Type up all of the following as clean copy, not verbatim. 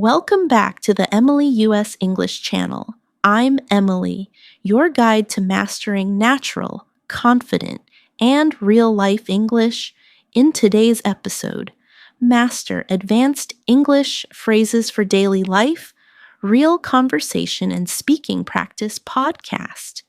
Welcome back to the Emily US English channel. I'm Emily, your guide to mastering natural, confident, and real-life English. In today's episode, master advanced English phrases for daily life, real conversation and speaking practice podcast.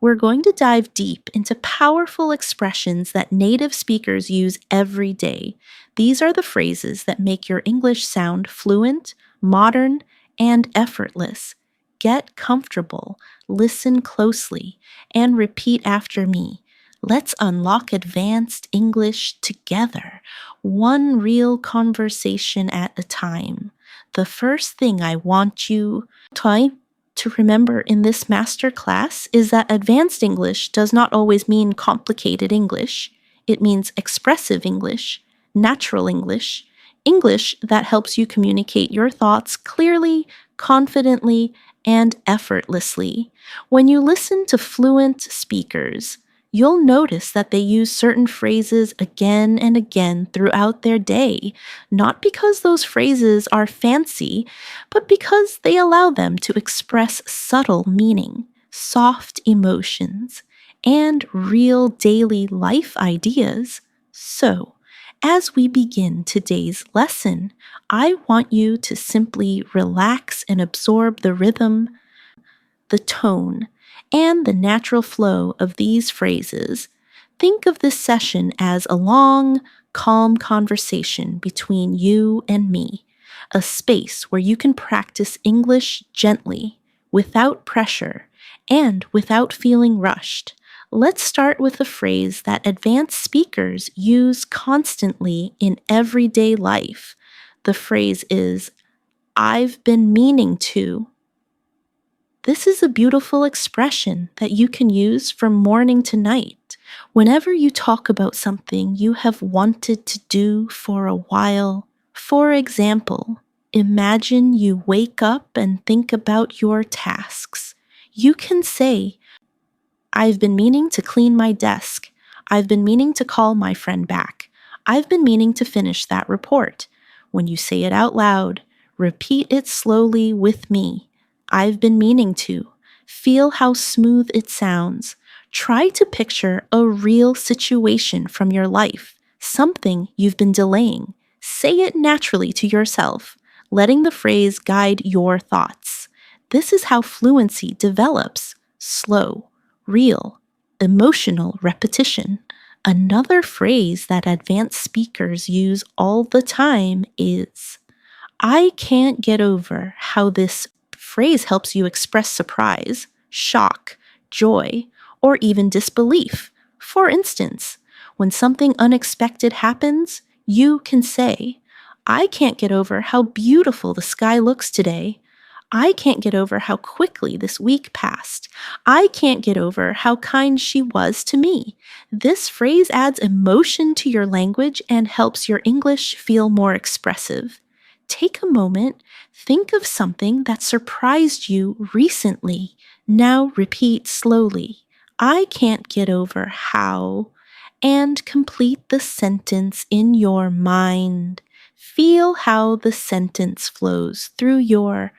We're going to dive deep into powerful expressions that native speakers use every day. These are the phrases that make your English sound fluent, modern, and effortless. Get comfortable, listen closely, and repeat after me. Let's unlock advanced English together, one real conversation at a time. The first thing I want you to remember in this master class is that advanced English does not always mean complicated English. It means expressive English, natural English, English that helps you communicate your thoughts clearly, confidently, and effortlessly. When you listen to fluent speakers, you'll notice that they use certain phrases again and again throughout their day, not because those phrases are fancy, but because they allow them to express subtle meaning, soft emotions, and real daily life ideas. So, as we begin today's lesson, I want you to simply relax and absorb the rhythm, the tone, and the natural flow of these phrases. Think of this session as a long, calm conversation between you and me, a space where you can practice English gently, without pressure, and without feeling rushed. Let's start with a phrase that advanced speakers use constantly in everyday life. The phrase is, "I've been meaning to." This is a beautiful expression that you can use from morning to night. Whenever you talk about something you have wanted to do for a while, for example, imagine you wake up and think about your tasks. You can say, "I've been meaning to clean my desk. I've been meaning to call my friend back. I've been meaning to finish that report." When you say it out loud, repeat it slowly with me. "I've been meaning to." Feel how smooth it sounds. Try to picture a real situation from your life, something you've been delaying. Say it naturally to yourself, letting the phrase guide your thoughts. This is how fluency develops: slow, real, emotional repetition. Another phrase that advanced speakers use all the time is, "I can't get over how." This phrase helps you express surprise, shock, joy, or even disbelief. For instance, when something unexpected happens, you can say, "I can't get over how beautiful the sky looks today." "I can't get over how quickly this week passed." "I can't get over how kind she was to me." This phrase adds emotion to your language and helps your English feel more expressive. Take a moment, think of something that surprised you recently. Now repeat slowly, "I can't get over how," and complete the sentence in your mind. Feel how the sentence flows through your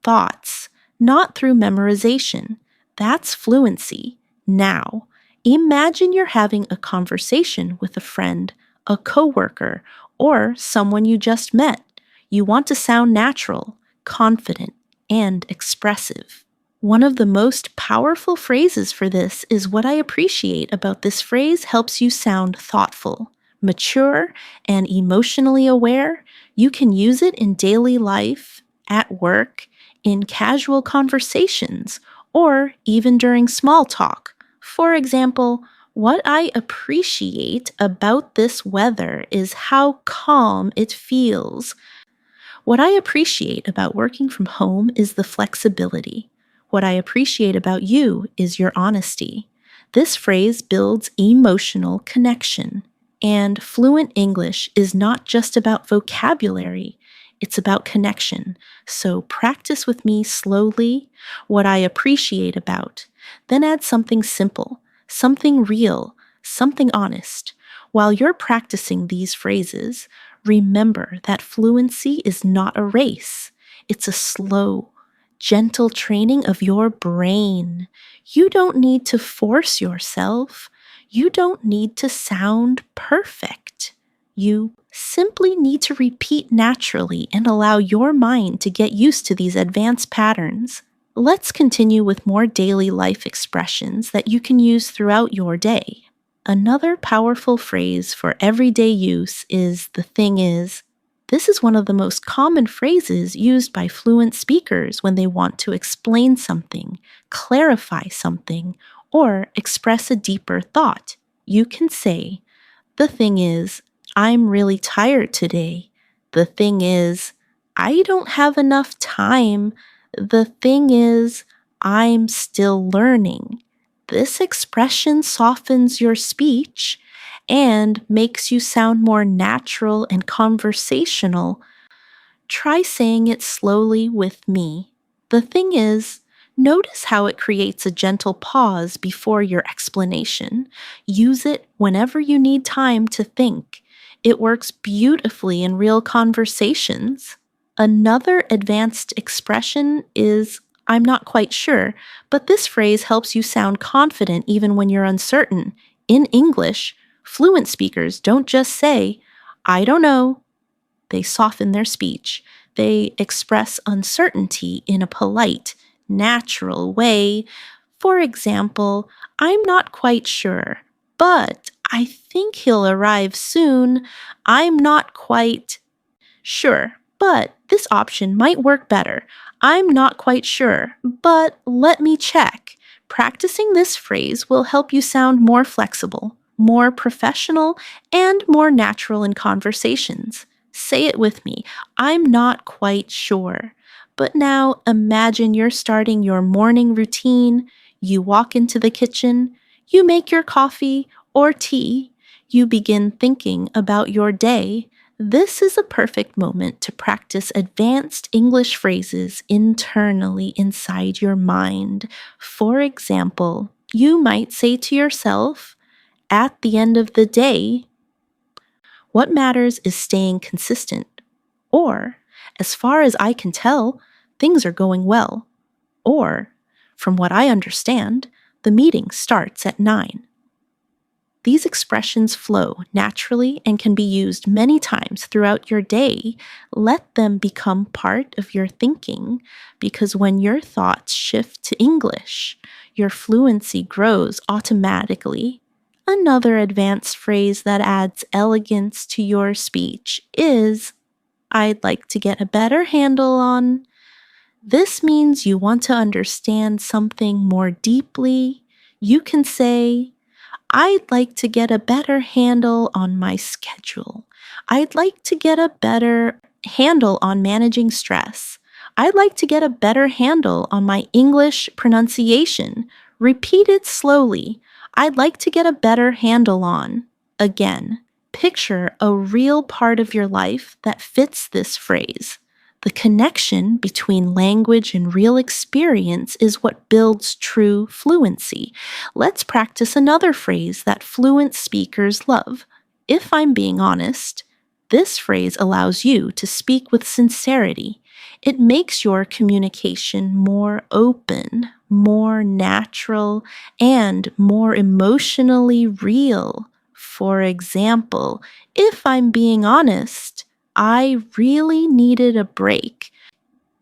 thoughts, not through memorization. That's fluency. Now, imagine you're having a conversation with a friend, a coworker, or someone you just met. You want to sound natural, confident, and expressive. One of the most powerful phrases for this is, "What I appreciate about this phrase helps you sound thoughtful, mature, and emotionally aware." You can use it in daily life, at work, in casual conversations, or even during small talk. For example, "What I appreciate about this weather is how calm it feels." "What I appreciate about working from home is the flexibility." "What I appreciate about you is your honesty." This phrase builds emotional connection. And fluent English is not just about vocabulary, it's about connection. So practice with me slowly. "What I appreciate about." Then add something simple, something real, something honest. While you're practicing these phrases, remember that fluency is not a race. It's a slow, gentle training of your brain. You don't need to force yourself. You don't need to sound perfect. You simply need to repeat naturally and allow your mind to get used to these advanced patterns. Let's continue with more daily life expressions that you can use throughout your day. Another powerful phrase for everyday use is "the thing is." This is one of the most common phrases used by fluent speakers when they want to explain something, clarify something, or express a deeper thought. You can say, "The thing is, I'm really tired today. The thing is, I don't have enough time. The thing is, I'm still learning." This expression softens your speech and makes you sound more natural and conversational. Try saying it slowly with me. The thing is, notice how it creates a gentle pause before your explanation. Use it whenever you need time to think. It works beautifully in real conversations. Another advanced expression is "I'm not quite sure," but this phrase helps you sound confident even when you're uncertain. In English, fluent speakers don't just say, "I don't know." They soften their speech. They express uncertainty in a polite, natural way. For example, "I'm not quite sure, but I think he'll arrive soon. I'm not quite sure, but this option might work better. I'm not quite sure, but let me check." Practicing this phrase will help you sound more flexible, more professional, and more natural in conversations. Say it with me. I'm not quite sure. But now imagine you're starting your morning routine. You walk into the kitchen, you make your coffee or tea, you begin thinking about your day. This is a perfect moment to practice advanced English phrases internally inside your mind. For example, you might say to yourself, "At the end of the day, what matters is staying consistent." Or, "As far as I can tell, things are going well." Or, "From what I understand, the meeting starts at 9." These expressions flow naturally and can be used many times throughout your day. Let them become part of your thinking, because when your thoughts shift to English, your fluency grows automatically. Another advanced phrase that adds elegance to your speech is "I'd like to get a better handle on." This means you want to understand something more deeply. You can say, "I'd like to get a better handle on my schedule. I'd like to get a better handle on managing stress. I'd like to get a better handle on my English pronunciation." Repeat it slowly. "I'd like to get a better handle on." Again, picture a real part of your life that fits this phrase. The connection between language and real experience is what builds true fluency. Let's practice another phrase that fluent speakers love. "If I'm being honest." This phrase allows you to speak with sincerity. It makes your communication more open, more natural, and more emotionally real. For example, "If I'm being honest, I really needed a break."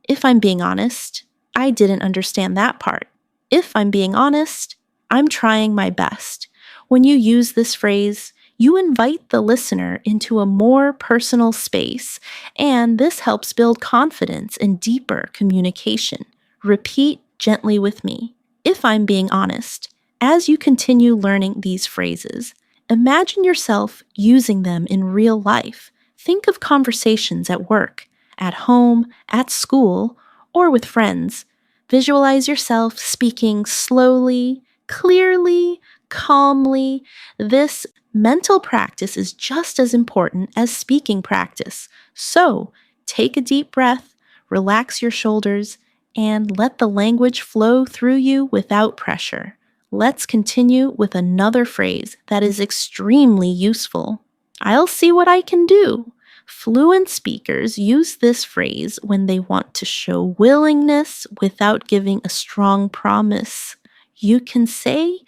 If I'm being honest, I didn't understand that part. If I'm being honest, I'm trying my best. When you use this phrase, you invite the listener into a more personal space, and this helps build confidence and deeper communication. Repeat gently with me. If I'm being honest. As you continue learning these phrases, imagine yourself using them in real life. Think of conversations at work, at home, at school, or with friends. Visualize yourself speaking slowly, clearly, calmly. This mental practice is just as important as speaking practice. So, take a deep breath, relax your shoulders, and let the language flow through you without pressure. Let's continue with another phrase that is extremely useful. "I'll see what I can do." Fluent speakers use this phrase when they want to show willingness without giving a strong promise. You can say,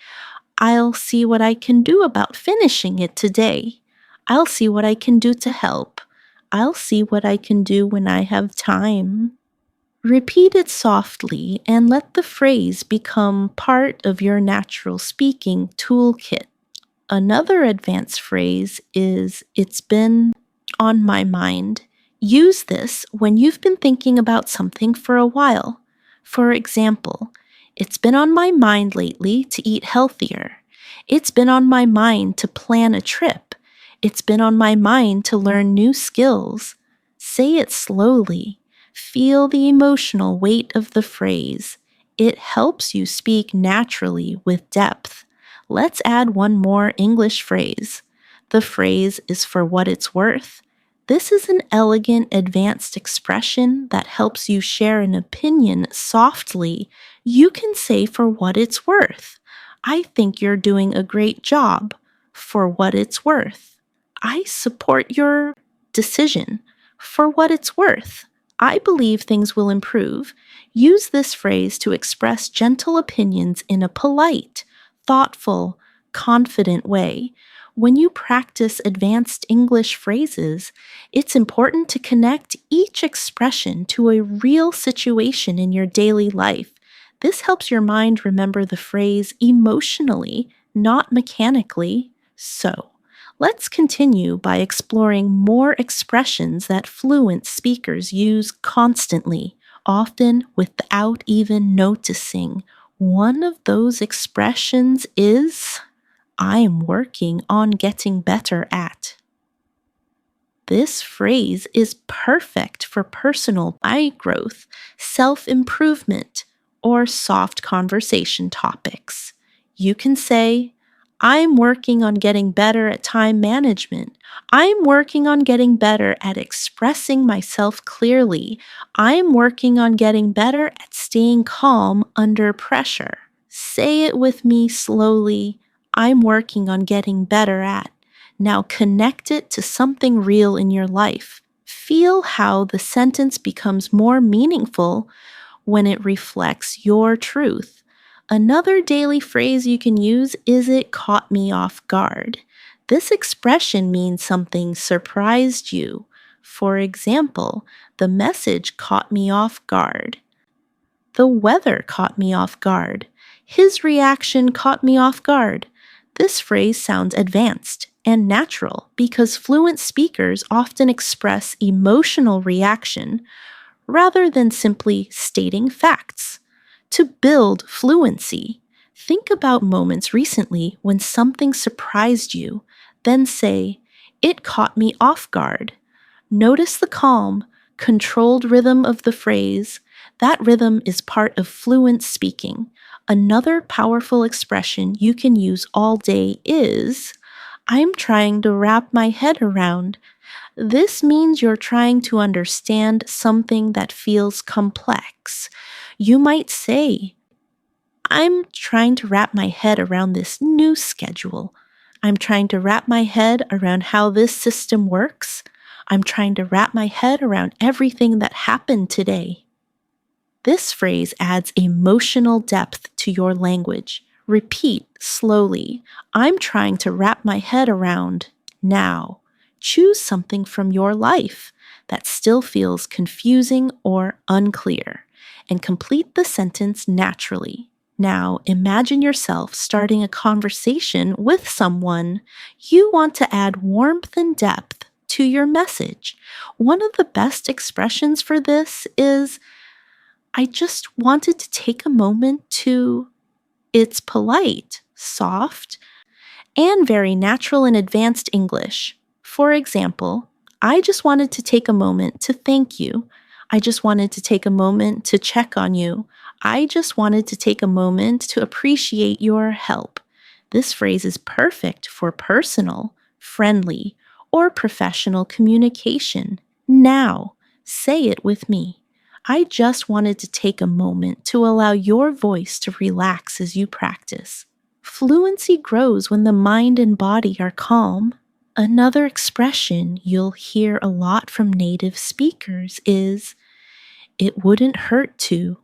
I'll see what I can do about finishing it today. I'll see what I can do to help. I'll see what I can do when I have time. Repeat it softly and let the phrase become part of your natural speaking toolkit. Another advanced phrase is, it's been on my mind. Use this when you've been thinking about something for a while. For example, it's been on my mind lately to eat healthier. It's been on my mind to plan a trip. It's been on my mind to learn new skills. Say it slowly. Feel the emotional weight of the phrase. It helps you speak naturally with depth. Let's add one more English phrase. The phrase is for what it's worth. This is an elegant, advanced expression that helps you share an opinion softly. You can say for what it's worth. I think you're doing a great job. For what it's worth. I support your decision. For what it's worth. I believe things will improve. Use this phrase to express gentle opinions in a polite, thoughtful, confident way. When you practice advanced English phrases, it's important to connect each expression to a real situation in your daily life. This helps your mind remember the phrase emotionally, not mechanically. So, let's continue by exploring more expressions that fluent speakers use constantly, often without even noticing. One of those expressions is, I'm working on getting better at. This phrase is perfect for personal growth, self-improvement, or soft conversation topics. You can say, I'm working on getting better at time management. I'm working on getting better at expressing myself clearly. I'm working on getting better at staying calm under pressure. Say it with me slowly. I'm working on getting better at. Now connect it to something real in your life. Feel how the sentence becomes more meaningful when it reflects your truth. Another daily phrase you can use is, it caught me off guard. This expression means something surprised you. For example, the message caught me off guard. The weather caught me off guard. His reaction caught me off guard. This phrase sounds advanced and natural because fluent speakers often express emotional reaction rather than simply stating facts. To build fluency, think about moments recently when something surprised you, then say, it caught me off guard. Notice the calm, controlled rhythm of the phrase. That rhythm is part of fluent speaking. Another powerful expression you can use all day is, I'm trying to wrap my head around. This means you're trying to understand something that feels complex. You might say, I'm trying to wrap my head around this new schedule. I'm trying to wrap my head around how this system works. I'm trying to wrap my head around everything that happened today. This phrase adds emotional depth to your language. Repeat slowly. I'm trying to wrap my head around now. Choose something from your life that still feels confusing or unclear, and complete the sentence naturally. Now, imagine yourself starting a conversation with someone. You want to add warmth and depth to your message. One of the best expressions for this is, I just wanted to take a moment to. It's polite, soft, and very natural in advanced English. For example, I just wanted to take a moment to thank you. I just wanted to take a moment to check on you. I just wanted to take a moment to appreciate your help. This phrase is perfect for personal, friendly, or professional communication. Now, say it with me. I just wanted to take a moment to allow your voice to relax as you practice. Fluency grows when the mind and body are calm. Another expression you'll hear a lot from native speakers is, "It wouldn't hurt to."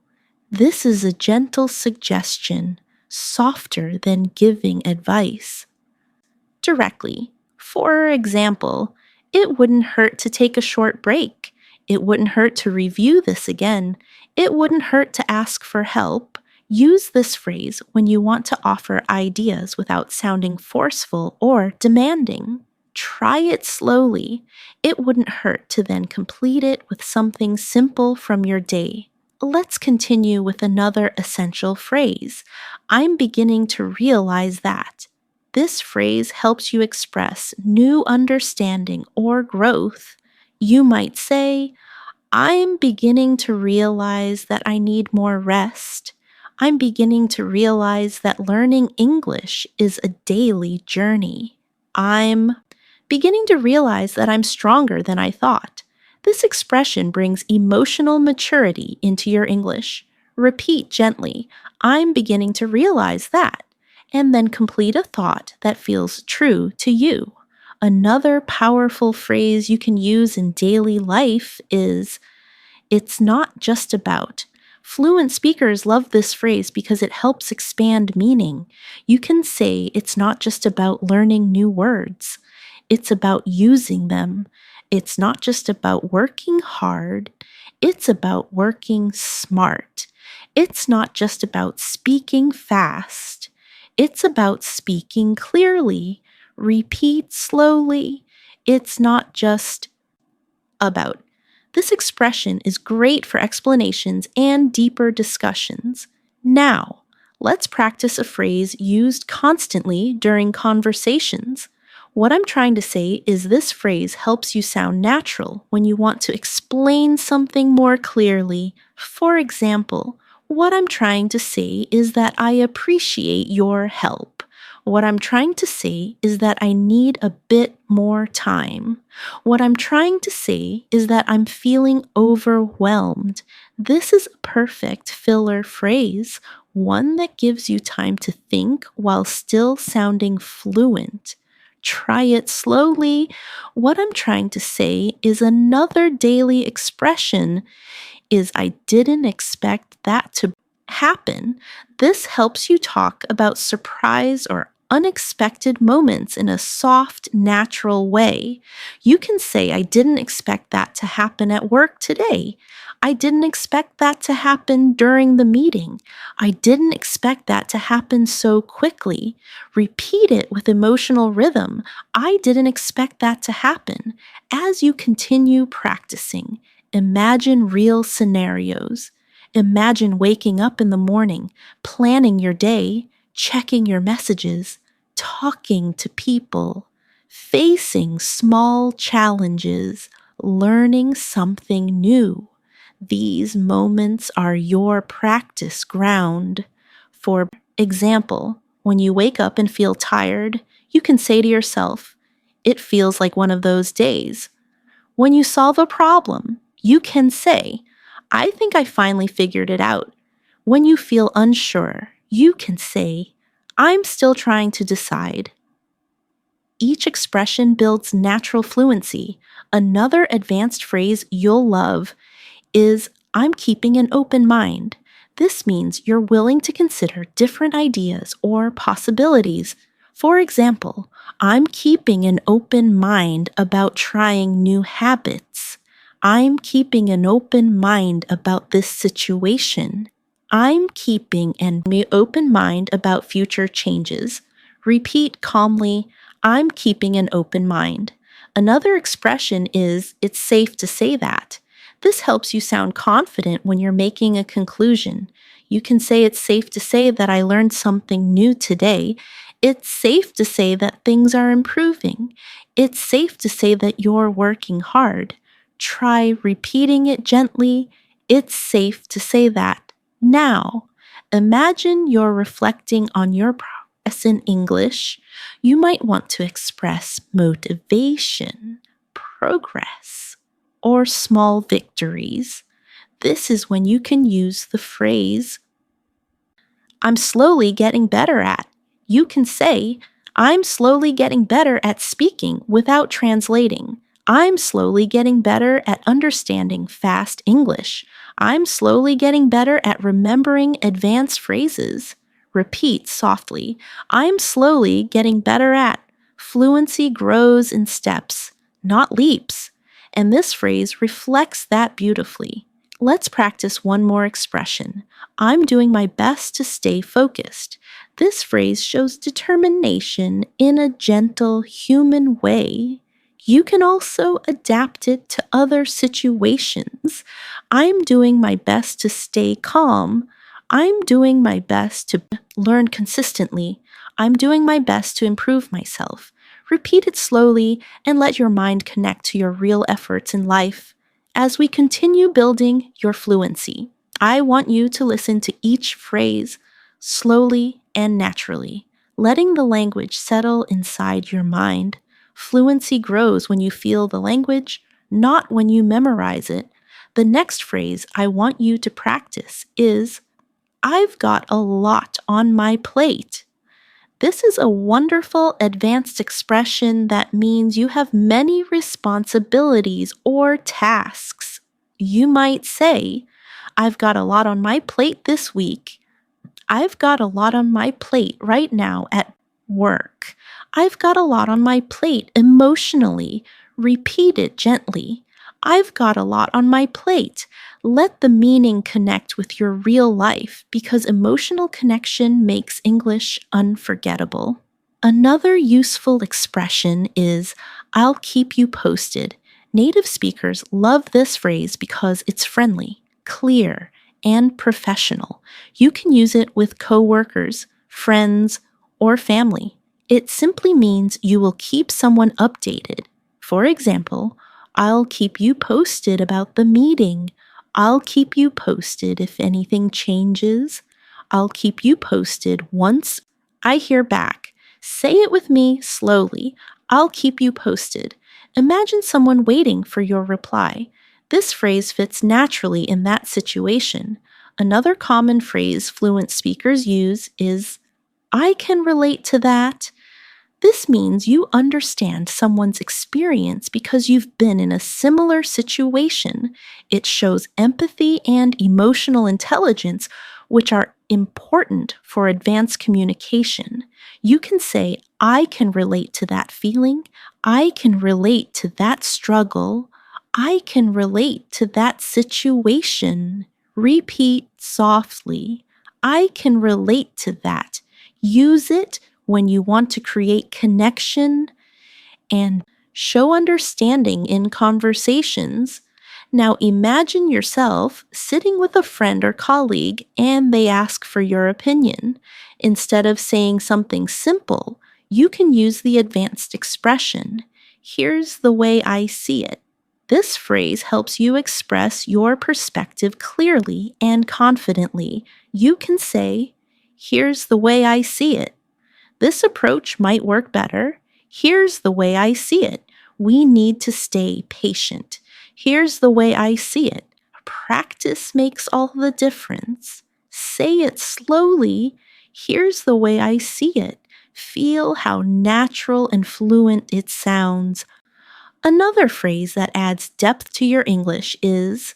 This is a gentle suggestion, softer than giving advice. Directly. For example, "It wouldn't hurt to take a short break." "It wouldn't hurt to review this again." "It wouldn't hurt to ask for help." Use this phrase when you want to offer ideas without sounding forceful or demanding. Try it slowly. It wouldn't hurt to then complete it with something simple from your day. Let's continue with another essential phrase. "I'm beginning to realize that." This phrase helps you express new understanding or growth. You might say, "I'm beginning to realize that I need more rest." "I'm beginning to realize that learning English is a daily journey." "I'm beginning to realize that I'm stronger than I thought." This expression brings emotional maturity into your English. Repeat gently, "I'm beginning to realize that," and then complete a thought that feels true to you. Another powerful phrase you can use in daily life is, "It's not just about." Fluent speakers love this phrase because it helps expand meaning. You can say it's not just about learning new words. It's about using them. It's not just about working hard. It's about working smart. It's not just about speaking fast. It's about speaking clearly. Repeat slowly. It's not just about. This expression is great for explanations and deeper discussions. Now, let's practice a phrase used constantly during conversations. What I'm trying to say is this phrase helps you sound natural when you want to explain something more clearly. For example, what I'm trying to say is that I appreciate your help. What I'm trying to say is that I need a bit more time. What I'm trying to say is that I'm feeling overwhelmed. This is a perfect filler phrase, one that gives you time to think while still sounding fluent. Try it slowly. What I'm trying to say is another daily expression is, "I didn't expect that to happen." This helps you talk about surprise or unexpected moments in a soft, natural way. You can say, "I didn't expect that to happen at work today." "I didn't expect that to happen during the meeting." "I didn't expect that to happen so quickly." Repeat it with emotional rhythm. "I didn't expect that to happen." As you continue practicing, imagine real scenarios. Imagine waking up in the morning, planning your day, checking your messages, talking to people, facing small challenges, learning something new. These moments are your practice ground. For example, when you wake up and feel tired, you can say to yourself, "It feels like one of those days." When you solve a problem, you can say, "I think I finally figured it out." When you feel unsure, you can say, "I'm still trying to decide." Each expression builds natural fluency. Another advanced phrase you'll love is, "I'm keeping an open mind." This means you're willing to consider different ideas or possibilities. For example, "I'm keeping an open mind about trying new habits." "I'm keeping an open mind about this situation." "I'm keeping an open mind about future changes." Repeat calmly, "I'm keeping an open mind." Another expression is, "It's safe to say that." This helps you sound confident when you're making a conclusion. You can say, "It's safe to say that I learned something new today." "It's safe to say that things are improving." "It's safe to say that you're working hard." Try repeating it gently. "It's safe to say that." Now, imagine you're reflecting on your progress in English. You might want to express motivation, progress, or small victories. This is when you can use the phrase, "I'm slowly getting better at." You can say, I'm slowly getting better at speaking without translating. I'm slowly getting better at understanding fast English. I'm slowly getting better at remembering advanced phrases. Repeat softly. I'm slowly getting better at. Fluency grows in steps, not leaps. And this phrase reflects that beautifully. Let's practice one more expression. I'm doing my best to stay focused. This phrase shows determination in a gentle, human way. You can also adapt it to other situations. I'm doing my best to stay calm. I'm doing my best to learn consistently. I'm doing my best to improve myself. Repeat it slowly and let your mind connect to your real efforts in life. As we continue building your fluency, I want you to listen to each phrase slowly and naturally, letting the language settle inside your mind. Fluency grows when you feel the language, not when you memorize it. The next phrase I want you to practice is, I've got a lot on my plate. This is a wonderful advanced expression that means you have many responsibilities or tasks. You might say, I've got a lot on my plate this week. I've got a lot on my plate right now at work. I've got a lot on my plate emotionally. Repeat it gently. I've got a lot on my plate. Let the meaning connect with your real life because emotional connection makes English unforgettable. Another useful expression is, I'll keep you posted. Native speakers love this phrase because it's friendly, clear, and professional. You can use it with coworkers, friends, or family. It simply means you will keep someone updated. For example, I'll keep you posted about the meeting. I'll keep you posted if anything changes. I'll keep you posted once I hear back. Say it with me slowly. I'll keep you posted. Imagine someone waiting for your reply. This phrase fits naturally in that situation. Another common phrase fluent speakers use is, I can relate to that. This means you understand someone's experience because you've been in a similar situation. It shows empathy and emotional intelligence, which are important for advanced communication. You can say, I can relate to that feeling. I can relate to that struggle. I can relate to that situation. Repeat softly. I can relate to that. Use it when you want to create connection and show understanding in conversations. Now imagine yourself sitting with a friend or colleague and they ask for your opinion. Instead of saying something simple, you can use the advanced expression, here's the way I see it. This phrase helps you express your perspective clearly and confidently. You can say, here's the way I see it. This approach might work better. Here's the way I see it. We need to stay patient. Here's the way I see it. Practice makes all the difference. Say it slowly. Here's the way I see it. Feel how natural and fluent it sounds. Another phrase that adds depth to your English is,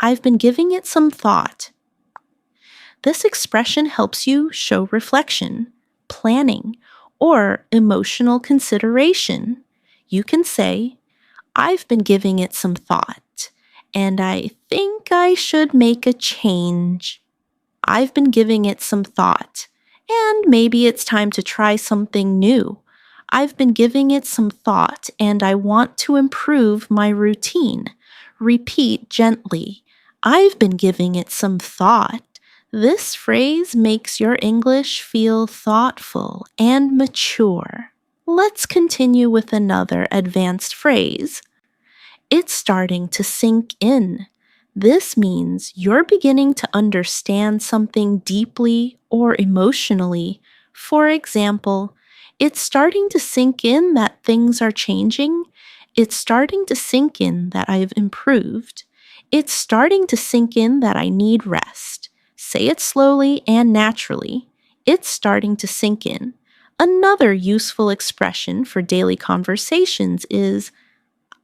I've been giving it some thought. This expression helps you show reflection, planning, or emotional consideration. You can say, I've been giving it some thought, and I think I should make a change. I've been giving it some thought, and maybe it's time to try something new. I've been giving it some thought, and I want to improve my routine. Repeat gently. I've been giving it some thought. This phrase makes your English feel thoughtful and mature. Let's continue with another advanced phrase. It's starting to sink in. This means you're beginning to understand something deeply or emotionally. For example, it's starting to sink in that things are changing. It's starting to sink in that I've improved. It's starting to sink in that I need rest. Say it slowly and naturally. It's starting to sink in. Another useful expression for daily conversations is,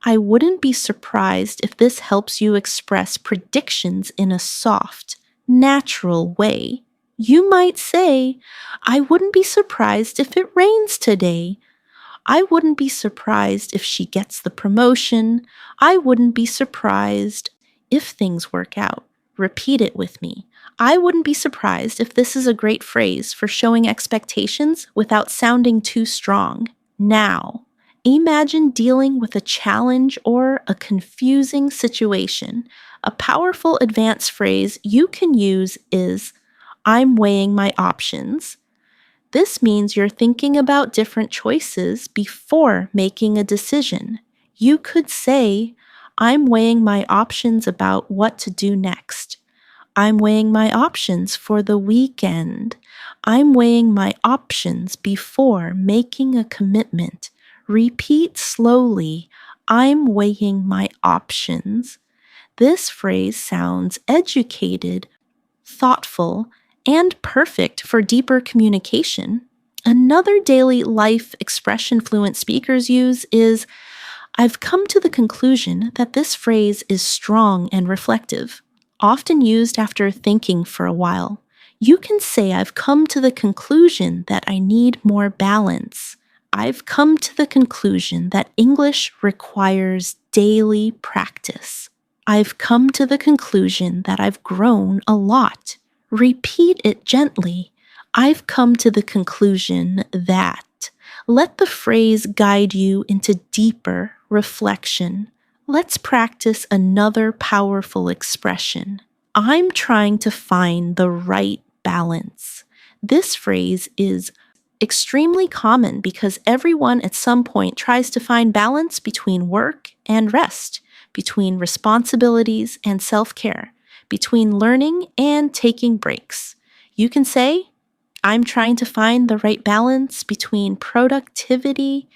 I wouldn't be surprised if this helps you express predictions in a soft, natural way. You might say, I wouldn't be surprised if it rains today. I wouldn't be surprised if she gets the promotion. I wouldn't be surprised if things work out. Repeat it with me. I wouldn't be surprised if this is a great phrase for showing expectations without sounding too strong. Now, imagine dealing with a challenge or a confusing situation. A powerful advanced phrase you can use is, I'm weighing my options. This means you're thinking about different choices before making a decision. You could say, I'm weighing my options about what to do next. I'm weighing my options for the weekend. I'm weighing my options before making a commitment. Repeat slowly, I'm weighing my options. This phrase sounds educated, thoughtful, and perfect for deeper communication. Another daily life expression fluent speakers use is, I've come to the conclusion that this phrase is strong and reflective, often used after thinking for a while. You can say, I've come to the conclusion that I need more balance. I've come to the conclusion that English requires daily practice. I've come to the conclusion that I've grown a lot. Repeat it gently. I've come to the conclusion that. Let the phrase guide you into deeper reflection. Let's practice another powerful expression. I'm trying to find the right balance. This phrase is extremely common because everyone at some point tries to find balance between work and rest, between responsibilities and self-care, between learning and taking breaks. You can say, I'm trying to find the right balance between productivity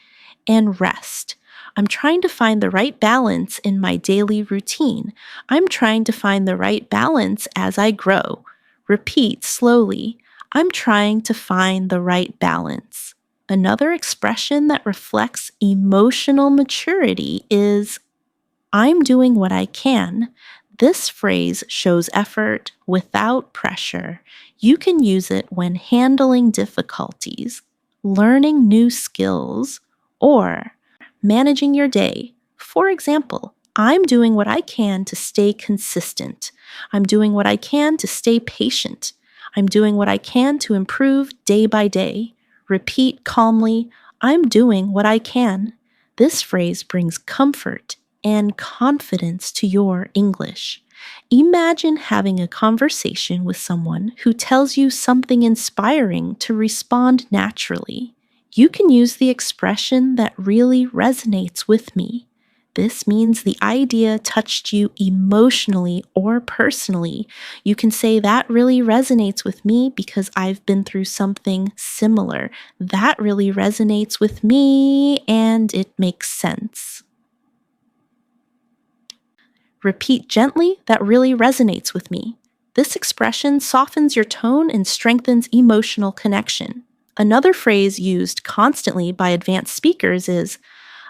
and rest. I'm trying to find the right balance in my daily routine. I'm trying to find the right balance as I grow. Repeat slowly. I'm trying to find the right balance. Another expression that reflects emotional maturity is, I'm doing what I can. This phrase shows effort without pressure. You can use it when handling difficulties, learning new skills, or managing your day. For example, I'm doing what I can to stay consistent. I'm doing what I can to stay patient. I'm doing what I can to improve day by day. Repeat calmly, I'm doing what I can. This phrase brings comfort and confidence to your English. Imagine having a conversation with someone who tells you something inspiring to respond naturally. You can use the expression that really resonates with me. This means the idea touched you emotionally or personally. You can say that really resonates with me because I've been through something similar. That really resonates with me and it makes sense. Repeat gently, that really resonates with me. This expression softens your tone and strengthens emotional connection. Another phrase used constantly by advanced speakers is,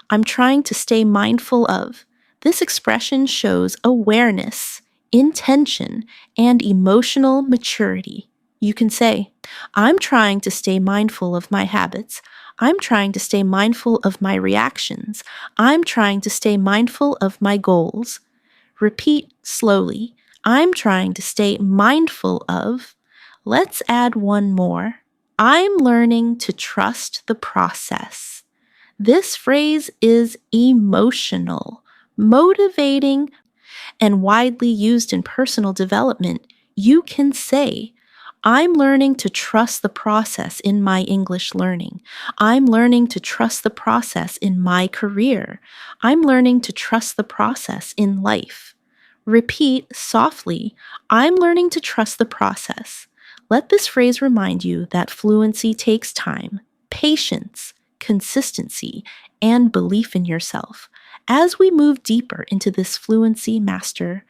I'm trying to stay mindful of. This expression shows awareness, intention, and emotional maturity. You can say, I'm trying to stay mindful of my habits. I'm trying to stay mindful of my reactions. I'm trying to stay mindful of my goals. Repeat slowly. I'm trying to stay mindful of. Let's add one more. I'm learning to trust the process. This phrase is emotional, motivating, and widely used in personal development. You can say, I'm learning to trust the process in my English learning. I'm learning to trust the process in my career. I'm learning to trust the process in life. Repeat softly, I'm learning to trust the process. Let this phrase remind you that fluency takes time, patience, consistency, and belief in yourself. As we move deeper into this fluency master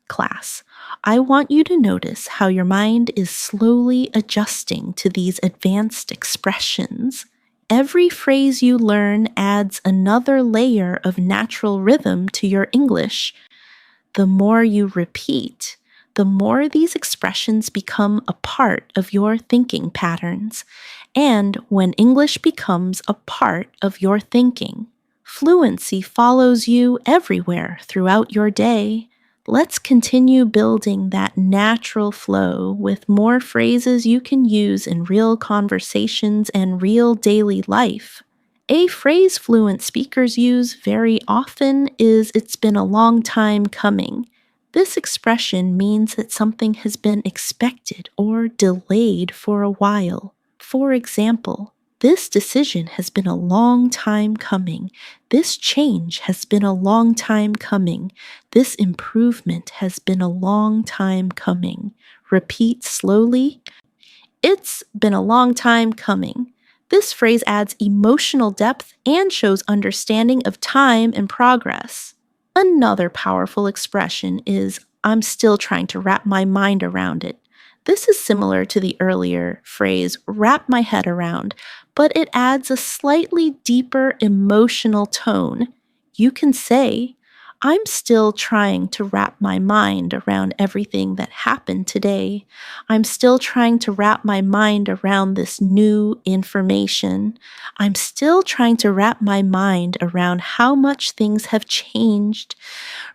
class. I want you to notice how your mind is slowly adjusting to these advanced expressions. Every phrase you learn adds another layer of natural rhythm to your English. The more you repeat, the more these expressions become a part of your thinking patterns. And when English becomes a part of your thinking, fluency follows you everywhere throughout your day. Let's continue building that natural flow with more phrases you can use in real conversations and real daily life. A phrase fluent speakers use very often is "it's been a long time coming." This expression means that something has been expected or delayed for a while. For example, "this decision has been a long time coming." "This change has been a long time coming." "This improvement has been a long time coming." Repeat slowly. "It's been a long time coming." This phrase adds emotional depth and shows understanding of time and progress. Another powerful expression is "I'm still trying to wrap my mind around it." This is similar to the earlier phrase "wrap my head around," but it adds a slightly deeper emotional tone. You can say, "I'm still trying to wrap my mind around everything that happened today. I'm still trying to wrap my mind around this new information. I'm still trying to wrap my mind around how much things have changed."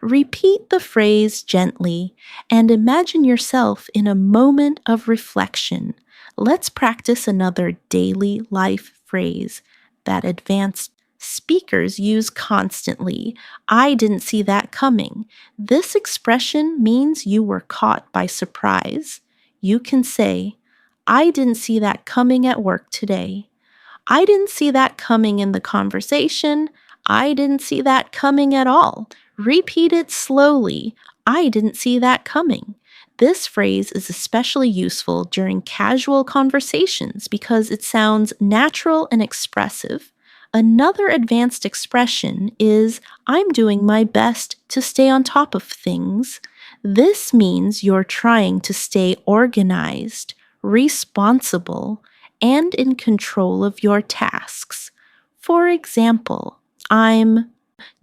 Repeat the phrase gently and imagine yourself in a moment of reflection. Let's practice another daily life phrase that advanced speakers use constantly. "I didn't see that coming." This expression means you were caught by surprise. You can say, "I didn't see that coming at work today." "I didn't see that coming in the conversation." "I didn't see that coming at all." Repeat it slowly. "I didn't see that coming." This phrase is especially useful during casual conversations because it sounds natural and expressive. Another advanced expression is "I'm doing my best to stay on top of things." This means you're trying to stay organized, responsible, and in control of your tasks. For example, "I'm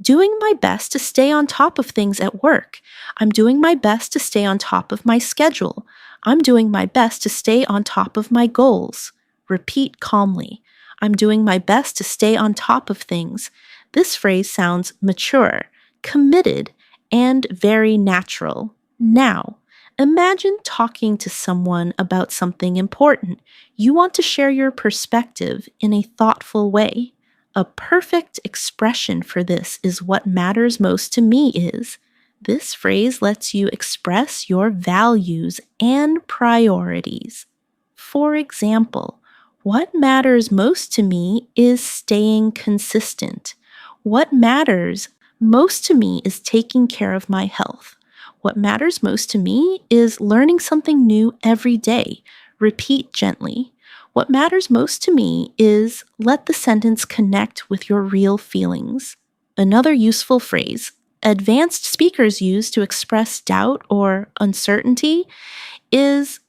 doing my best to stay on top of things at work." "I'm doing my best to stay on top of my schedule." "I'm doing my best to stay on top of my goals." Repeat calmly. "I'm doing my best to stay on top of things." This phrase sounds mature, committed, and very natural. Now, imagine talking to someone about something important. You want to share your perspective in a thoughtful way. A perfect expression for this is "what matters most to me is." This phrase lets you express your values and priorities. For example, "what matters most to me is staying consistent." "What matters most to me is taking care of my health." "What matters most to me is learning something new every day." Repeat gently. "What matters most to me is," let the sentence connect with your real feelings. Another useful phrase advanced speakers use to express doubt or uncertainty is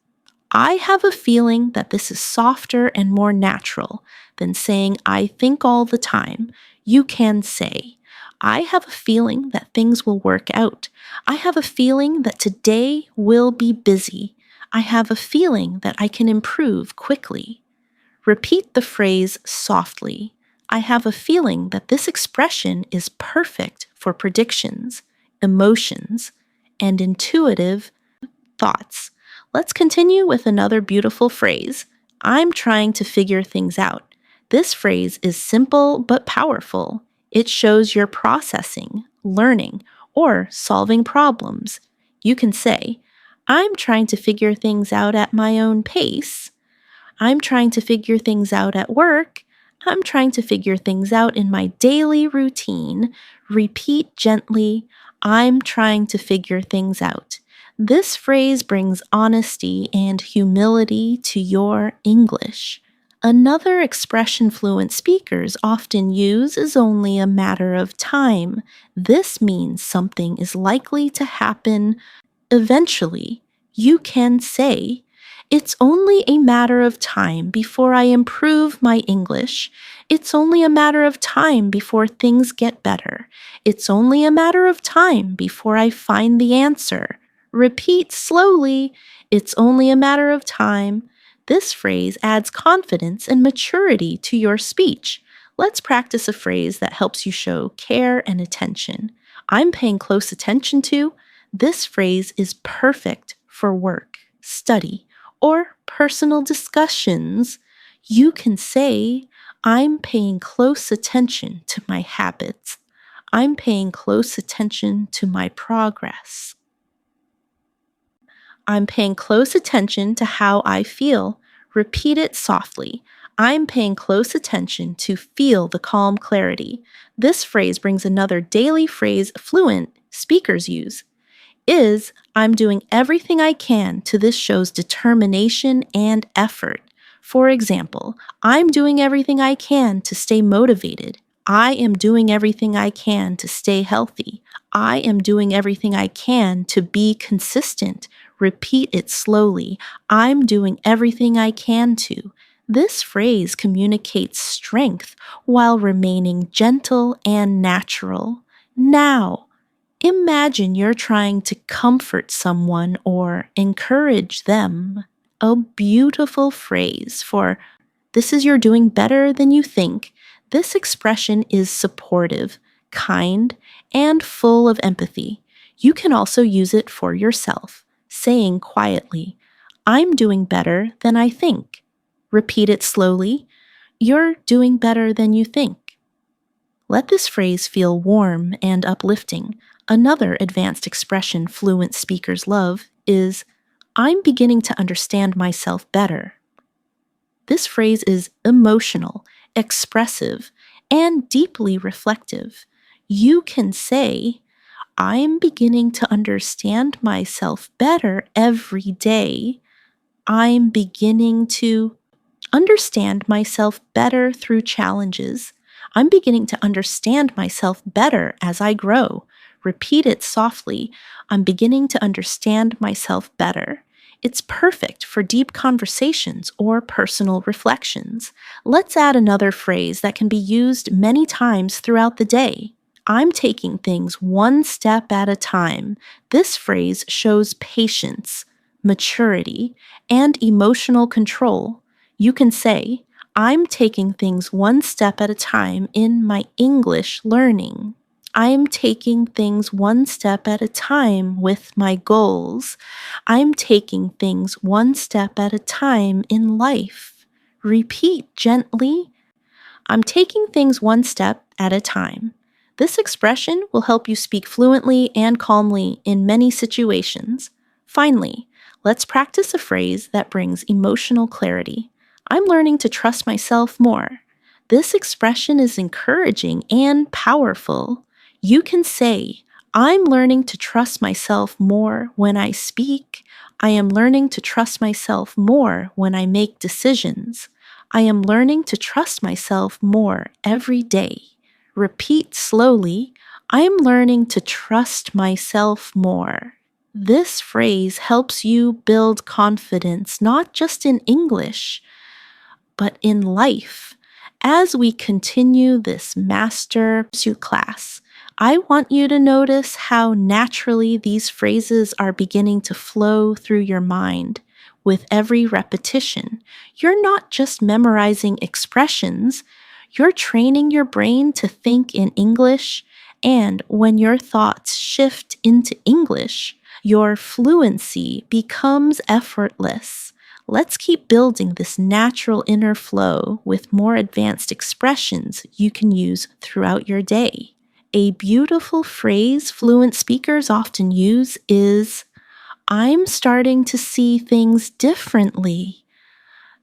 "I have a feeling that this is softer and more natural than saying "I think" all the time." You can say, "I have a feeling that things will work out." "I have a feeling that today will be busy." "I have a feeling that I can improve quickly." Repeat the phrase softly. I have a feeling that this expression is perfect for predictions, emotions, and intuitive thoughts. Let's continue with another beautiful phrase. "I'm trying to figure things out." This phrase is simple but powerful. It shows you're processing, learning, or solving problems. You can say, "I'm trying to figure things out at my own pace." "I'm trying to figure things out at work." "I'm trying to figure things out in my daily routine." Repeat gently, "I'm trying to figure things out." This phrase brings honesty and humility to your English. Another expression fluent speakers often use is "only a matter of time." This means something is likely to happen Eventually, you can say, "It's only a matter of time before I improve my English. It's only a matter of time before things get better. It's only a matter of time before I find the answer." Repeat slowly, "It's only a matter of time." This phrase adds confidence and maturity to your speech. Let's practice a phrase that helps you show care and attention. I'm paying close attention to. This phrase is perfect for work, study, or personal discussions. You can say, "I'm paying close attention to my habits. I'm paying close attention to my progress. I'm paying close attention to how I feel." Repeat it softly. I'm paying close attention to feel the calm clarity. This phrase brings another daily phrase fluent speakers use. I'm doing everything I can to. This shows determination and effort. For example, I'm doing everything I can to stay motivated. I am doing everything I can to stay healthy. I am doing everything I can to be consistent. Repeat it slowly. I'm doing everything I can to. This phrase communicates strength while remaining gentle and natural. Now, imagine you're trying to comfort someone or encourage them. A beautiful phrase for "this is you're doing better than you think." This expression is supportive, kind, and full of empathy. You can also use it for yourself, saying quietly, "I'm doing better than I think." Repeat it slowly. "You're doing better than you think." Let this phrase feel warm and uplifting. Another advanced expression fluent speakers love is, "I'm beginning to understand myself better." This phrase is emotional, expressive, and deeply reflective. You can say, "I'm beginning to understand myself better every day. I'm beginning to understand myself better through challenges. I'm beginning to understand myself better as I grow." Repeat it softly. I'm beginning to understand myself better. It's perfect for deep conversations or personal reflections. Let's add another phrase that can be used many times throughout the day. I'm taking things one step at a time. This phrase shows patience, maturity, and emotional control. You can say, "I'm taking things one step at a time in my English learning. I'm taking things one step at a time with my goals. I'm taking things one step at a time in life." Repeat gently, "I'm taking things one step at a time." This expression will help you speak fluently and calmly in many situations. Finally, let's practice a phrase that brings emotional clarity. I'm learning to trust myself more. This expression is encouraging and powerful. You can say, "I'm learning to trust myself more when I speak. I am learning to trust myself more when I make decisions. I am learning to trust myself more every day." Repeat slowly, "I am learning to trust myself more." This phrase helps you build confidence not just in English, but in life. As we continue this Master Pursuit class, I want you to notice how naturally these phrases are beginning to flow through your mind. With every repetition, you're not just memorizing expressions, you're training your brain to think in English, and when your thoughts shift into English, your fluency becomes effortless. Let's keep building this natural inner flow with more advanced expressions you can use throughout your day. A beautiful phrase fluent speakers often use is, "I'm starting to see things differently."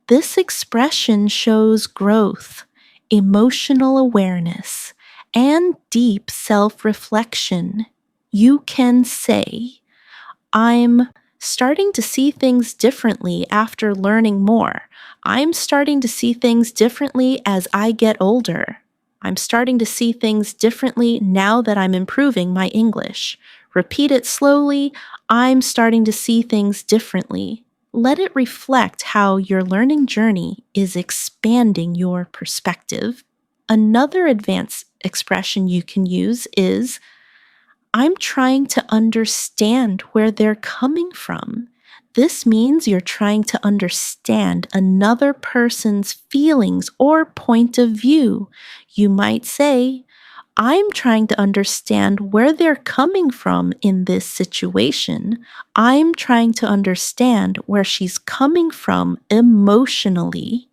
This expression shows growth, emotional awareness, and deep self-reflection. You can say, "I'm starting to see things differently after learning more. I'm starting to see things differently as I get older. I'm starting to see things differently now that I'm improving my English." Repeat it slowly. I'm starting to see things differently. Let it reflect how your learning journey is expanding your perspective. Another advanced expression you can use is, I'm trying to understand where they're coming from. This means you're trying to understand another person's feelings or point of view. You might say, I'm trying to understand where they're coming from in this situation. I'm trying to understand where she's coming from emotionally.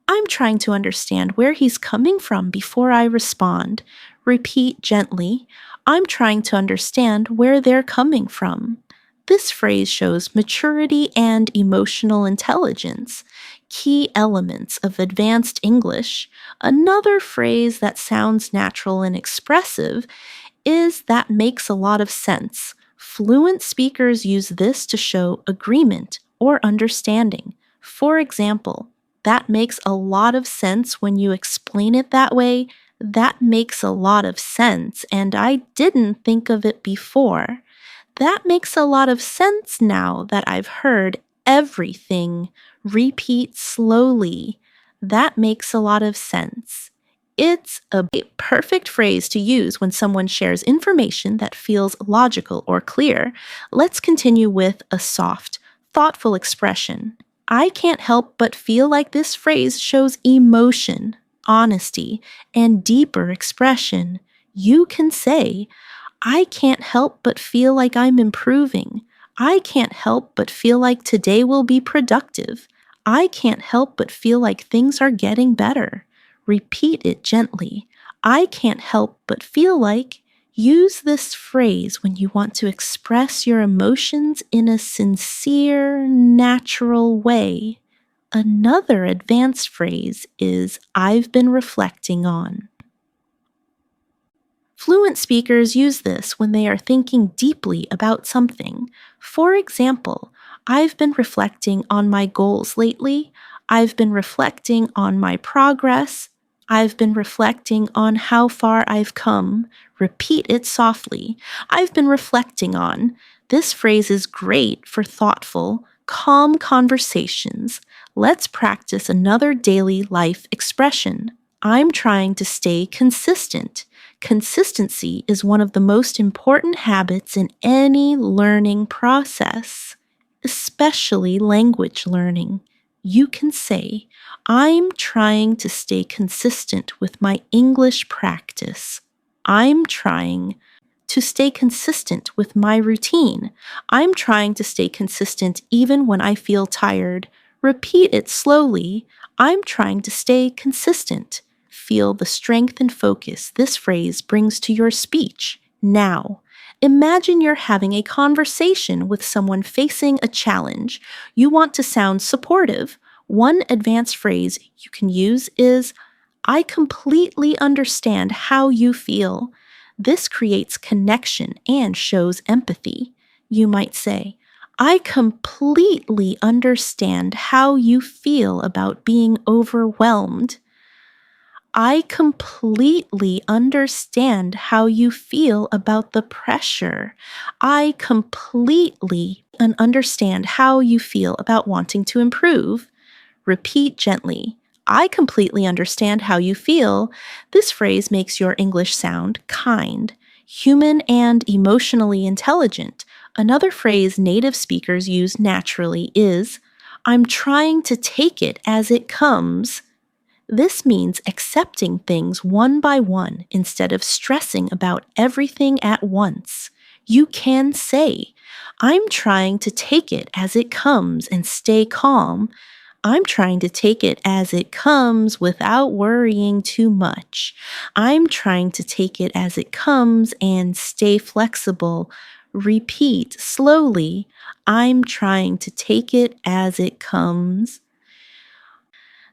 I'm trying to understand where he's coming from before I respond. Repeat gently, I'm trying to understand where they're coming from. This phrase shows maturity and emotional intelligence, key elements of advanced English. Another phrase that sounds natural and expressive is that makes a lot of sense. Fluent speakers use this to show agreement or understanding. For example, that makes a lot of sense when you explain it that way. That makes a lot of sense, and I didn't think of it before. That makes a lot of sense now that I've heard everything. Repeat slowly. That makes a lot of sense. It's a perfect phrase to use when someone shares information that feels logical or clear. Let's continue with a soft, thoughtful expression. I can't help but feel like this phrase shows emotion, honesty, and deeper expression. You can say, I can't help but feel like I'm improving. I can't help but feel like today will be productive. I can't help but feel like things are getting better. Repeat it gently. I can't help but feel like. Use this phrase when you want to express your emotions in a sincere, natural way. Another advanced phrase is I've been reflecting on. Fluent speakers use this when they are thinking deeply about something. For example, I've been reflecting on my goals lately. I've been reflecting on my progress. I've been reflecting on how far I've come. Repeat it softly. I've been reflecting on. This phrase is great for thoughtful, calm conversations. Let's practice another daily life expression. I'm trying to stay consistent. Consistency is one of the most important habits in any learning process, especially language learning. You can say, I'm trying to stay consistent with my English practice. I'm trying to stay consistent with my routine. I'm trying to stay consistent even when I feel tired. Repeat it slowly. I'm trying to stay consistent. Feel the strength and focus this phrase brings to your speech. Now, imagine you're having a conversation with someone facing a challenge. You want to sound supportive. One advanced phrase you can use is, I completely understand how you feel. This creates connection and shows empathy. You might say, I completely understand how you feel about being overwhelmed. I completely understand how you feel about the pressure. I completely understand how you feel about wanting to improve. Repeat gently. I completely understand how you feel. This phrase makes your English sound kind, human, and emotionally intelligent. Another phrase native speakers use naturally is, I'm trying to take it as it comes. This means accepting things one by one instead of stressing about everything at once. You can say, I'm trying to take it as it comes and stay calm. I'm trying to take it as it comes without worrying too much. I'm trying to take it as it comes and stay flexible. Repeat slowly, I'm trying to take it as it comes.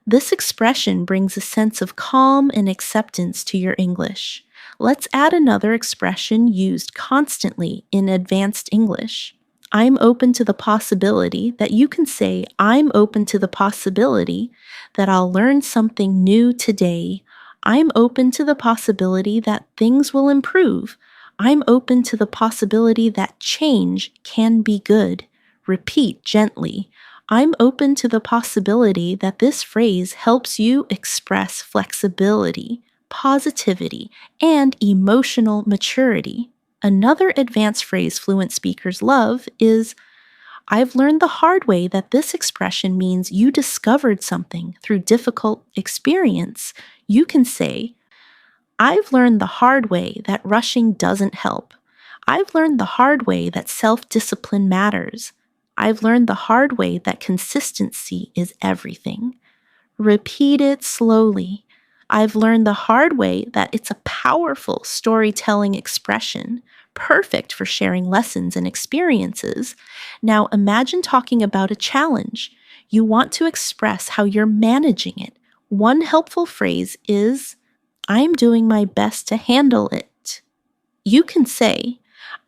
This expression brings a sense of calm and acceptance to your English. Let's add another expression used constantly in advanced English. I'm open to the possibility that you can say, I'm open to the possibility that I'll learn something new today. I'm open to the possibility that things will improve. I'm open to the possibility that change can be good. Repeat gently. I'm open to the possibility that this phrase helps you express flexibility, positivity, and emotional maturity. Another advanced phrase fluent speakers love is, I've learned the hard way that this expression means you discovered something through difficult experience. You can say, I've learned the hard way that rushing doesn't help. I've learned the hard way that self-discipline matters. I've learned the hard way that consistency is everything. Repeat it slowly. I've learned the hard way that it's a powerful storytelling expression, perfect for sharing lessons and experiences. Now imagine talking about a challenge. You want to express how you're managing it. One helpful phrase is, I'm doing my best to handle it. You can say,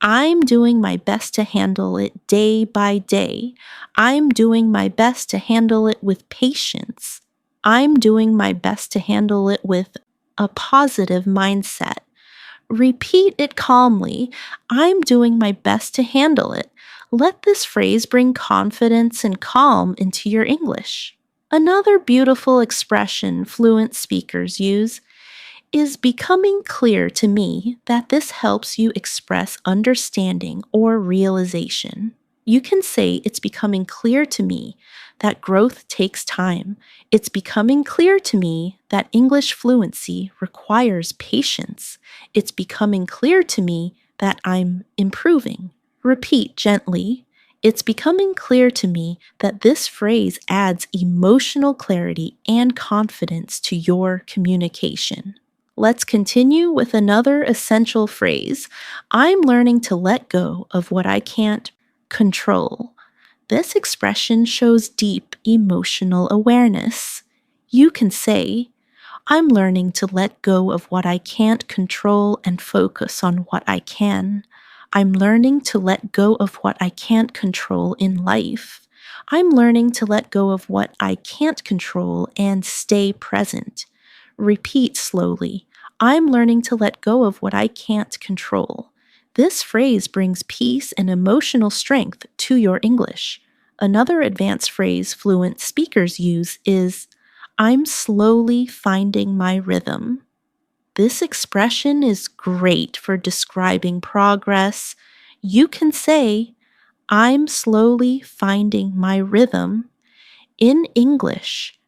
I'm doing my best to handle it day by day. I'm doing my best to handle it with patience. I'm doing my best to handle it with a positive mindset. Repeat it calmly. I'm doing my best to handle it. Let this phrase bring confidence and calm into your English. Another beautiful expression fluent speakers use is becoming clear to me that this helps you express understanding or realization. You can say it's becoming clear to me that growth takes time. It's becoming clear to me that English fluency requires patience. It's becoming clear to me that I'm improving. Repeat gently. It's becoming clear to me that this phrase adds emotional clarity and confidence to your communication. Let's continue with another essential phrase. I'm learning to let go of what I can't control. This expression shows deep emotional awareness. You can say, I'm learning to let go of what I can't control and focus on what I can. I'm learning to let go of what I can't control in life. I'm learning to let go of what I can't control and stay present. Repeat slowly. I'm learning to let go of what I can't control. This phrase brings peace and emotional strength to your English. Another advanced phrase fluent speakers use is, I'm slowly finding my rhythm. This expression is great for describing progress. You can say, I'm slowly finding my rhythm. In English,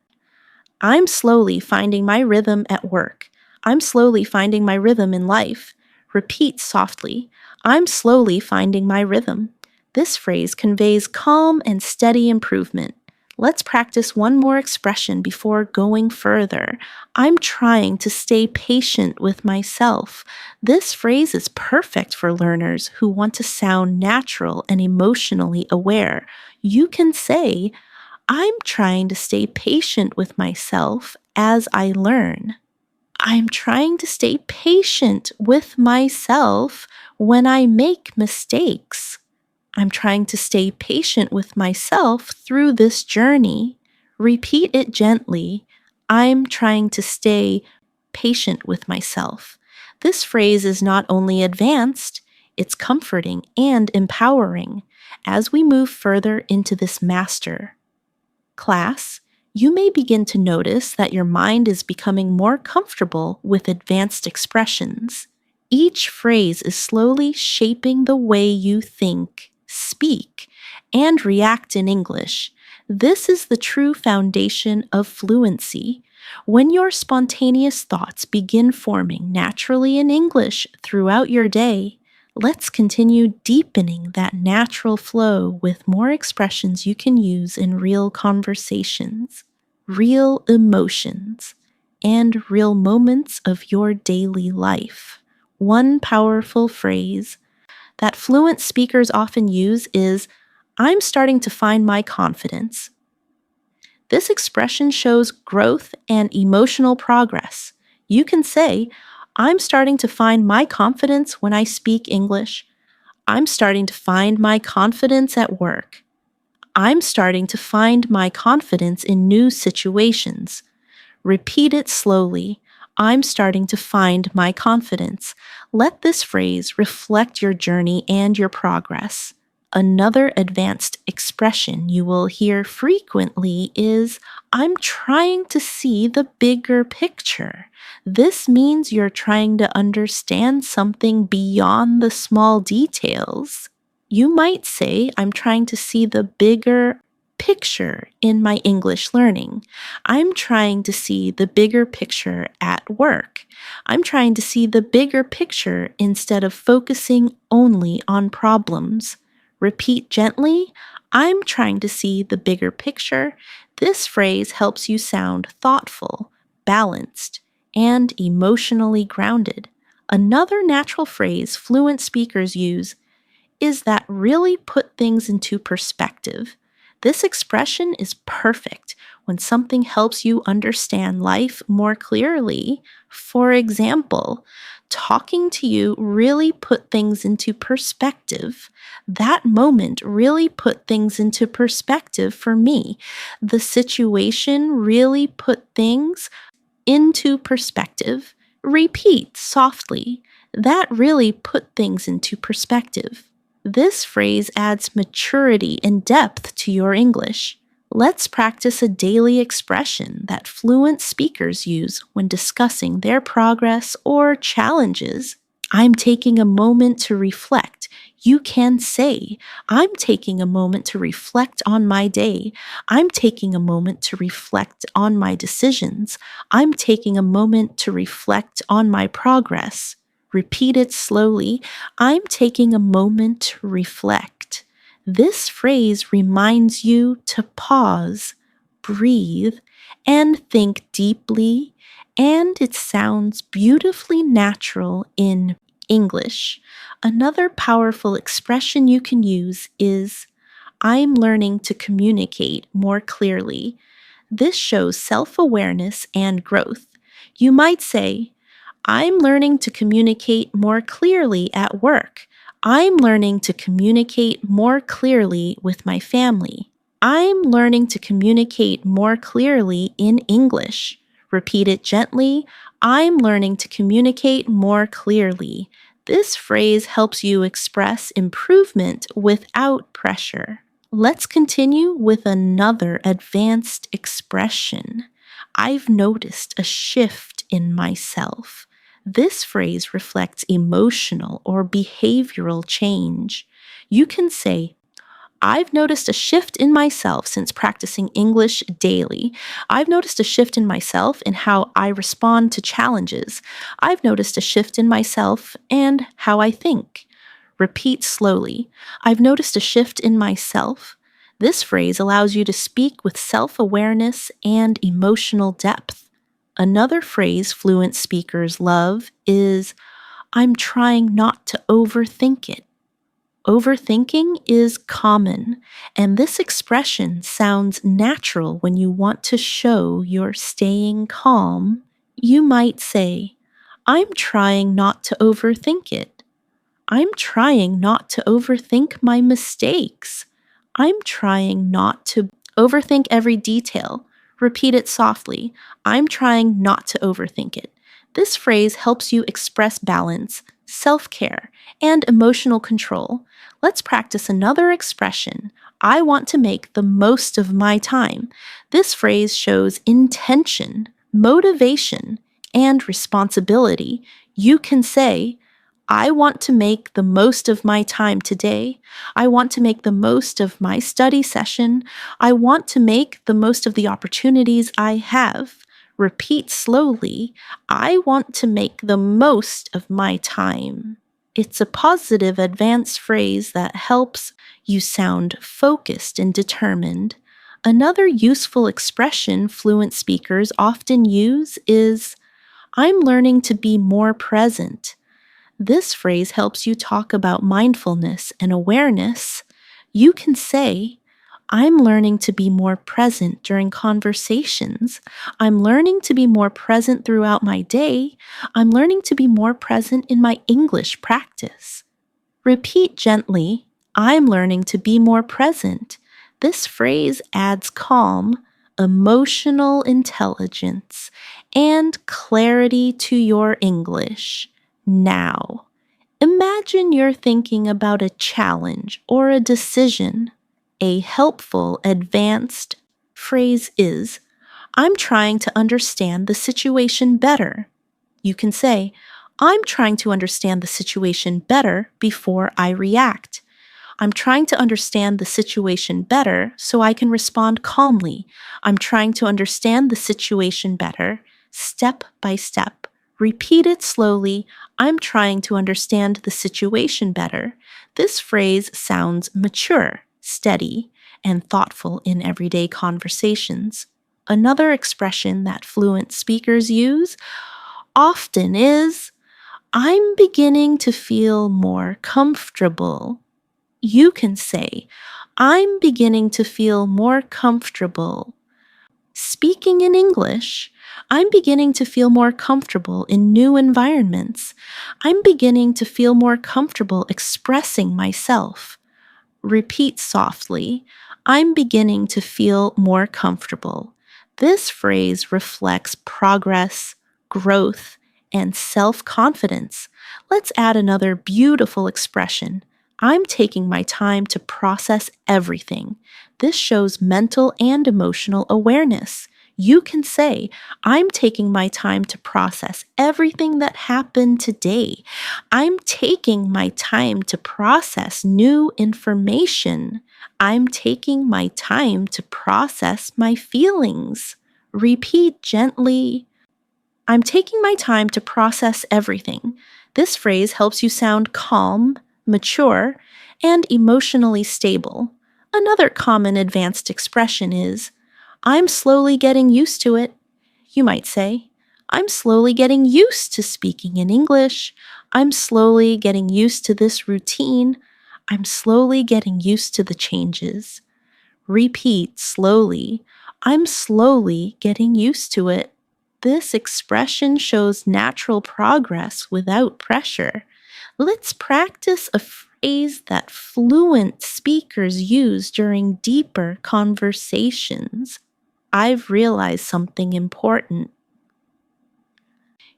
I'm slowly finding my rhythm at work. I'm slowly finding my rhythm in life. Repeat softly. I'm slowly finding my rhythm. This phrase conveys calm and steady improvement. Let's practice one more expression before going further. I'm trying to stay patient with myself. This phrase is perfect for learners who want to sound natural and emotionally aware. You can say, I'm trying to stay patient with myself as I learn. I'm trying to stay patient with myself when I make mistakes. I'm trying to stay patient with myself through this journey. Repeat it gently. I'm trying to stay patient with myself. This phrase is not only advanced, it's comforting and empowering as we move further into this master. Class, you may begin to notice that your mind is becoming more comfortable with advanced expressions. Each phrase is slowly shaping the way you think, speak, and react in English. This is the true foundation of fluency. When your spontaneous thoughts begin forming naturally in English throughout your day, let's continue deepening that natural flow with more expressions you can use in real conversations, real emotions, and real moments of your daily life. One powerful phrase that fluent speakers often use is, I'm starting to find my confidence. This expression shows growth and emotional progress. You can say, I'm starting to find my confidence when I speak English. I'm starting to find my confidence at work. I'm starting to find my confidence in new situations. Repeat it slowly. I'm starting to find my confidence. Let this phrase reflect your journey and your progress. Another advanced expression you will hear frequently is, I'm trying to see the bigger picture. This means you're trying to understand something beyond the small details. You might say, I'm trying to see the bigger picture in my English learning. I'm trying to see the bigger picture at work. I'm trying to see the bigger picture instead of focusing only on problems. Repeat gently, I'm trying to see the bigger picture. This phrase helps you sound thoughtful, balanced, and emotionally grounded. Another natural phrase fluent speakers use is that really put things into perspective. This expression is perfect when something helps you understand life more clearly. For example, talking to you really put things into perspective. That moment really put things into perspective for me. The situation really put things into perspective. Repeat softly. That really put things into perspective. This phrase adds maturity and depth to your English. Let's practice a daily expression that fluent speakers use when discussing their progress or challenges. I'm taking a moment to reflect. You can say, I'm taking a moment to reflect on my day. I'm taking a moment to reflect on my decisions. I'm taking a moment to reflect on my progress. Repeat it slowly. I'm taking a moment to reflect. This phrase reminds you to pause, breathe, and think deeply, and it sounds beautifully natural in English. Another powerful expression you can use is, I'm learning to communicate more clearly. This shows self-awareness and growth. You might say, I'm learning to communicate more clearly at work. I'm learning to communicate more clearly with my family. I'm learning to communicate more clearly in English. Repeat it gently. I'm learning to communicate more clearly. This phrase helps you express improvement without pressure. Let's continue with another advanced expression. I've noticed a shift in myself. This phrase reflects emotional or behavioral change. You can say, I've noticed a shift in myself since practicing English daily. I've noticed a shift in myself in how I respond to challenges. I've noticed a shift in myself and how I think. Repeat slowly. I've noticed a shift in myself. This phrase allows you to speak with self-awareness and emotional depth. Another phrase fluent speakers love is, I'm trying not to overthink it. Overthinking is common, and this expression sounds natural when you want to show you're staying calm. You might say, I'm trying not to overthink it. I'm trying not to overthink my mistakes. I'm trying not to overthink every detail. Repeat it softly. I'm trying not to overthink it. This phrase helps you express balance, self-care, and emotional control. Let's practice another expression. I want to make the most of my time. This phrase shows intention, motivation, and responsibility. You can say, I want to make the most of my time today. I want to make the most of my study session. I want to make the most of the opportunities I have. Repeat slowly. I want to make the most of my time. It's a positive advanced phrase that helps you sound focused and determined. Another useful expression fluent speakers often use is, I'm learning to be more present. This phrase helps you talk about mindfulness and awareness. You can say, I'm learning to be more present during conversations. I'm learning to be more present throughout my day. I'm learning to be more present in my English practice. Repeat gently, I'm learning to be more present. This phrase adds calm, emotional intelligence, and clarity to your English. Now, imagine you're thinking about a challenge or a decision. A helpful, advanced phrase is, I'm trying to understand the situation better. You can say, I'm trying to understand the situation better before I react. I'm trying to understand the situation better so I can respond calmly. I'm trying to understand the situation better, step by step. Repeat it slowly. I'm trying to understand the situation better. This phrase sounds mature, steady, and thoughtful in everyday conversations. Another expression that fluent speakers use often is, I'm beginning to feel more comfortable. You can say, I'm beginning to feel more comfortable. Speaking in English, I'm beginning to feel more comfortable in new environments. I'm beginning to feel more comfortable expressing myself. Repeat softly, I'm beginning to feel more comfortable. This phrase reflects progress, growth, and self-confidence. Let's add another beautiful expression. I'm taking my time to process everything. This shows mental and emotional awareness. You can say, I'm taking my time to process everything that happened today. I'm taking my time to process new information. I'm taking my time to process my feelings. Repeat gently. I'm taking my time to process everything. This phrase helps you sound calm, mature, and emotionally stable. Another common advanced expression is, I'm slowly getting used to it. You might say, I'm slowly getting used to speaking in English. I'm slowly getting used to this routine. I'm slowly getting used to the changes. Repeat slowly. I'm slowly getting used to it. This expression shows natural progress without pressure. Let's practice a phrase that fluent speakers use during deeper conversations. I've realized something important.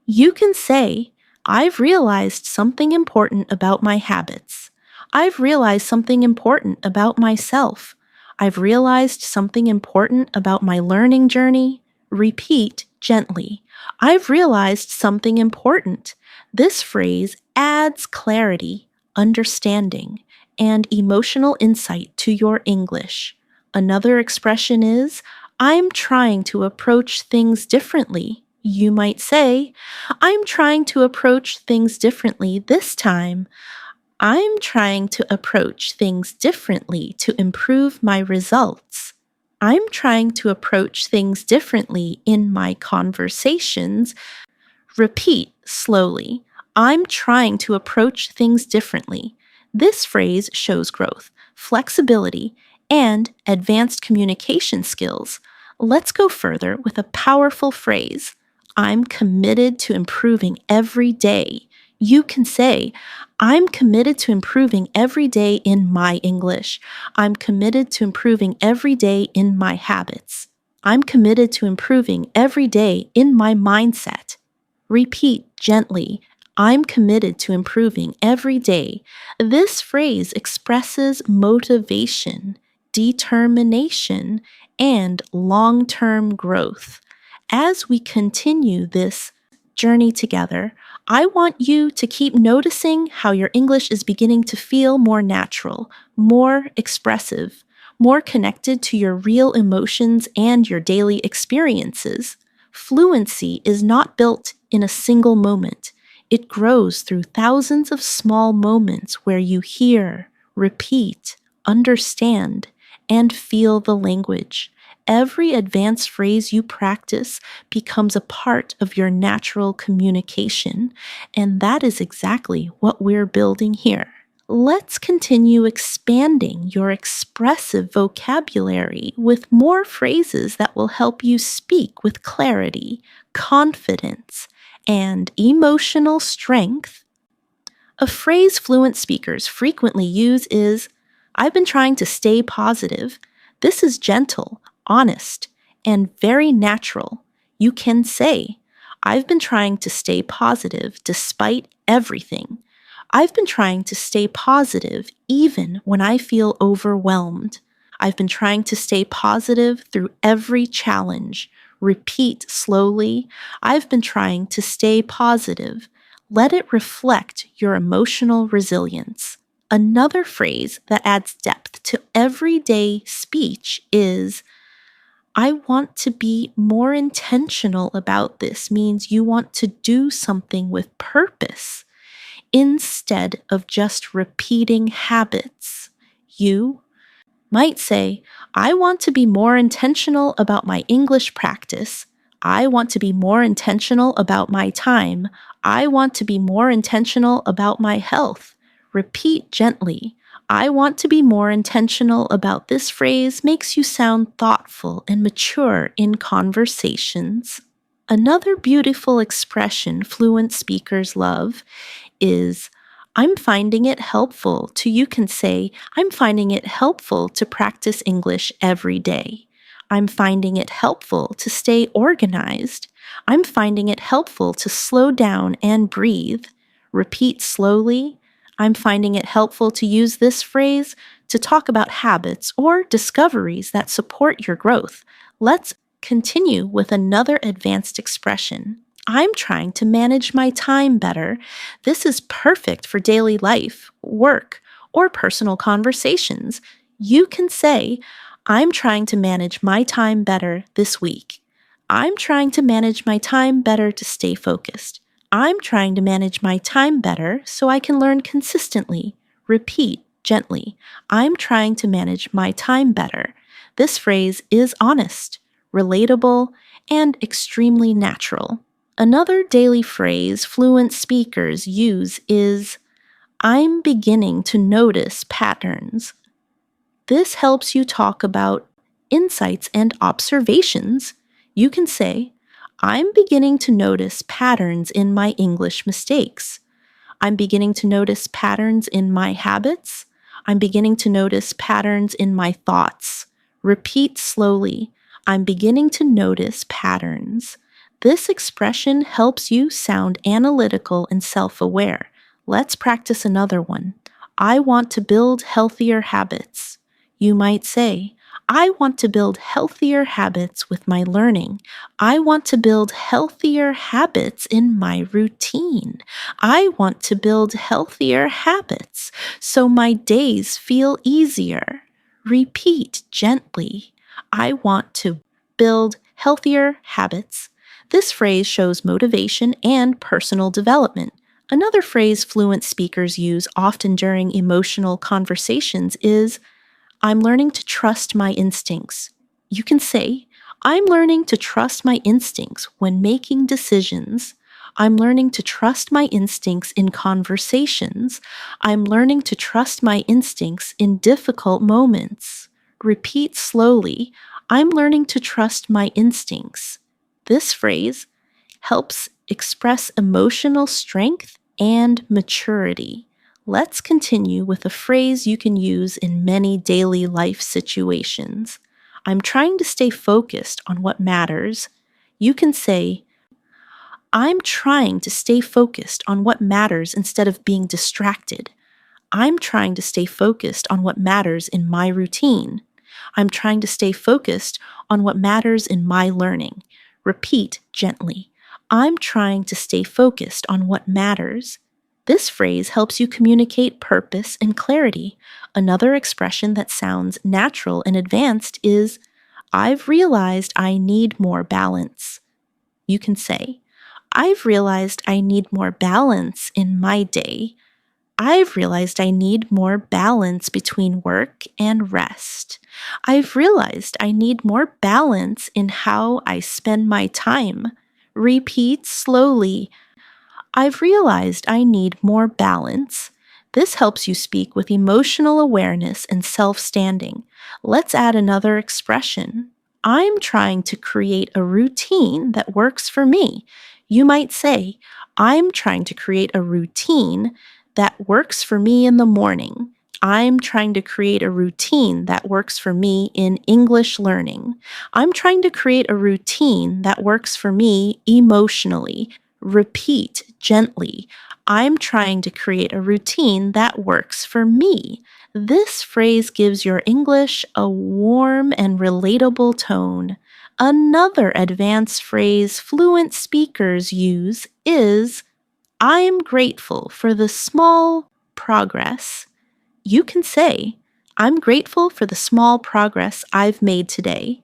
You can say, I've realized something important about my habits. I've realized something important about myself. I've realized something important about my learning journey. Repeat gently. I've realized something important. This phrase adds clarity, understanding, and emotional insight to your English. Another expression is, I'm trying to approach things differently. You might say, I'm trying to approach things differently this time. I'm trying to approach things differently to improve my results. I'm trying to approach things differently in my conversations. Repeat slowly. I'm trying to approach things differently. This phrase shows growth, flexibility, and advanced communication skills. Let's go further with a powerful phrase. I'm committed to improving every day. You can say, I'm committed to improving every day in my English. I'm committed to improving every day in my habits. I'm committed to improving every day in my mindset. Repeat gently, I'm committed to improving every day. This phrase expresses motivation, determination, and long-term growth. As we continue this journey together, I want you to keep noticing how your English is beginning to feel more natural, more expressive, more connected to your real emotions and your daily experiences. Fluency is not built in a single moment. It grows through thousands of small moments where you hear, repeat, understand, and feel the language. Every advanced phrase you practice becomes a part of your natural communication, and that is exactly what we're building here. Let's continue expanding your expressive vocabulary with more phrases that will help you speak with clarity, confidence, and emotional strength. A phrase fluent speakers frequently use is, I've been trying to stay positive. This is gentle, honest, and very natural. You can say, I've been trying to stay positive despite everything. I've been trying to stay positive even when I feel overwhelmed. I've been trying to stay positive through every challenge. Repeat slowly. I've been trying to stay positive. Let it reflect your emotional resilience. Another phrase that adds depth to everyday speech is, I want to be more intentional about this, means you want to do something with purpose instead of just repeating habits. You might say, I want to be more intentional about my English practice. I want to be more intentional about my time. I want to be more intentional about my health. Repeat gently. I want to be more intentional about this phrase makes you sound thoughtful and mature in conversations. Another beautiful expression fluent speakers love is, I'm finding it helpful to, you can say, I'm finding it helpful to practice English every day. I'm finding it helpful to stay organized. I'm finding it helpful to slow down and breathe. Repeat slowly. I'm finding it helpful to use this phrase to talk about habits or discoveries that support your growth. Let's continue with another advanced expression. I'm trying to manage my time better. This is perfect for daily life, work, or personal conversations. You can say, I'm trying to manage my time better this week. I'm trying to manage my time better to stay focused. I'm trying to manage my time better so I can learn consistently. Repeat gently. I'm trying to manage my time better. This phrase is honest, relatable, and extremely natural. Another daily phrase fluent speakers use is, I'm beginning to notice patterns. This helps you talk about insights and observations. You can say, I'm beginning to notice patterns in my English mistakes. I'm beginning to notice patterns in my habits. I'm beginning to notice patterns in my thoughts. Repeat slowly. I'm beginning to notice patterns. This expression helps you sound analytical and self-aware. Let's practice another one. I want to build healthier habits. You might say, I want to build healthier habits with my learning. I want to build healthier habits in my routine. I want to build healthier habits so my days feel easier. Repeat gently. I want to build healthier habits. This phrase shows motivation and personal development. Another phrase fluent speakers use often during emotional conversations is, I'm learning to trust my instincts. You can say, I'm learning to trust my instincts when making decisions. I'm learning to trust my instincts in conversations. I'm learning to trust my instincts in difficult moments. Repeat slowly, I'm learning to trust my instincts. This phrase helps express emotional strength and maturity. Let's continue with a phrase you can use in many daily life situations. I'm trying to stay focused on what matters. You can say, I'm trying to stay focused on what matters instead of being distracted. I'm trying to stay focused on what matters in my routine. I'm trying to stay focused on what matters in my learning. Repeat gently. I'm trying to stay focused on what matters. This phrase helps you communicate purpose and clarity. Another expression that sounds natural and advanced is, I've realized I need more balance. You can say, I've realized I need more balance in my day. I've realized I need more balance between work and rest. I've realized I need more balance in how I spend my time. Repeat slowly. I've realized I need more balance. This helps you speak with emotional awareness and self-standing. Let's add another expression. I'm trying to create a routine that works for me. You might say, I'm trying to create a routine that works for me in the morning. I'm trying to create a routine that works for me in English learning. I'm trying to create a routine that works for me emotionally. Repeat gently. I'm trying to create a routine that works for me. This phrase gives your English a warm and relatable tone. Another advanced phrase fluent speakers use is I am grateful for the small progress. You can say, I'm grateful for the small progress I've made today.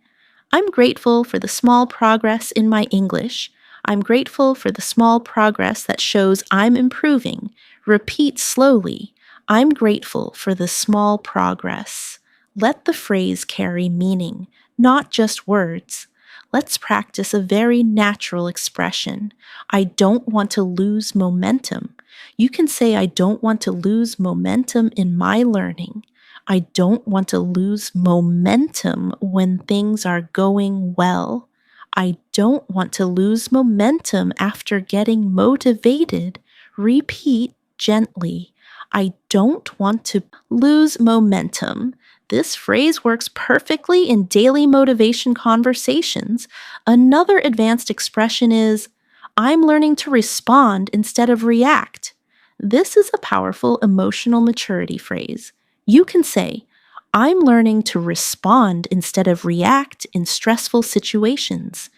I'm grateful for the small progress in my English. I'm grateful for the small progress that shows I'm improving. Repeat slowly. I'm grateful for the small progress. Let the phrase carry meaning, not just words. Let's practice a very natural expression. I don't want to lose momentum. You can say, I don't want to lose momentum in my learning. I don't want to lose momentum when things are going well. I don't want to lose momentum after getting motivated. Repeat gently. I don't want to lose momentum. This phrase works perfectly in daily motivation conversations. Another advanced expression is, I'm learning to respond instead of react. This is a powerful emotional maturity phrase. You can say, I'm learning to respond instead of react in stressful situations.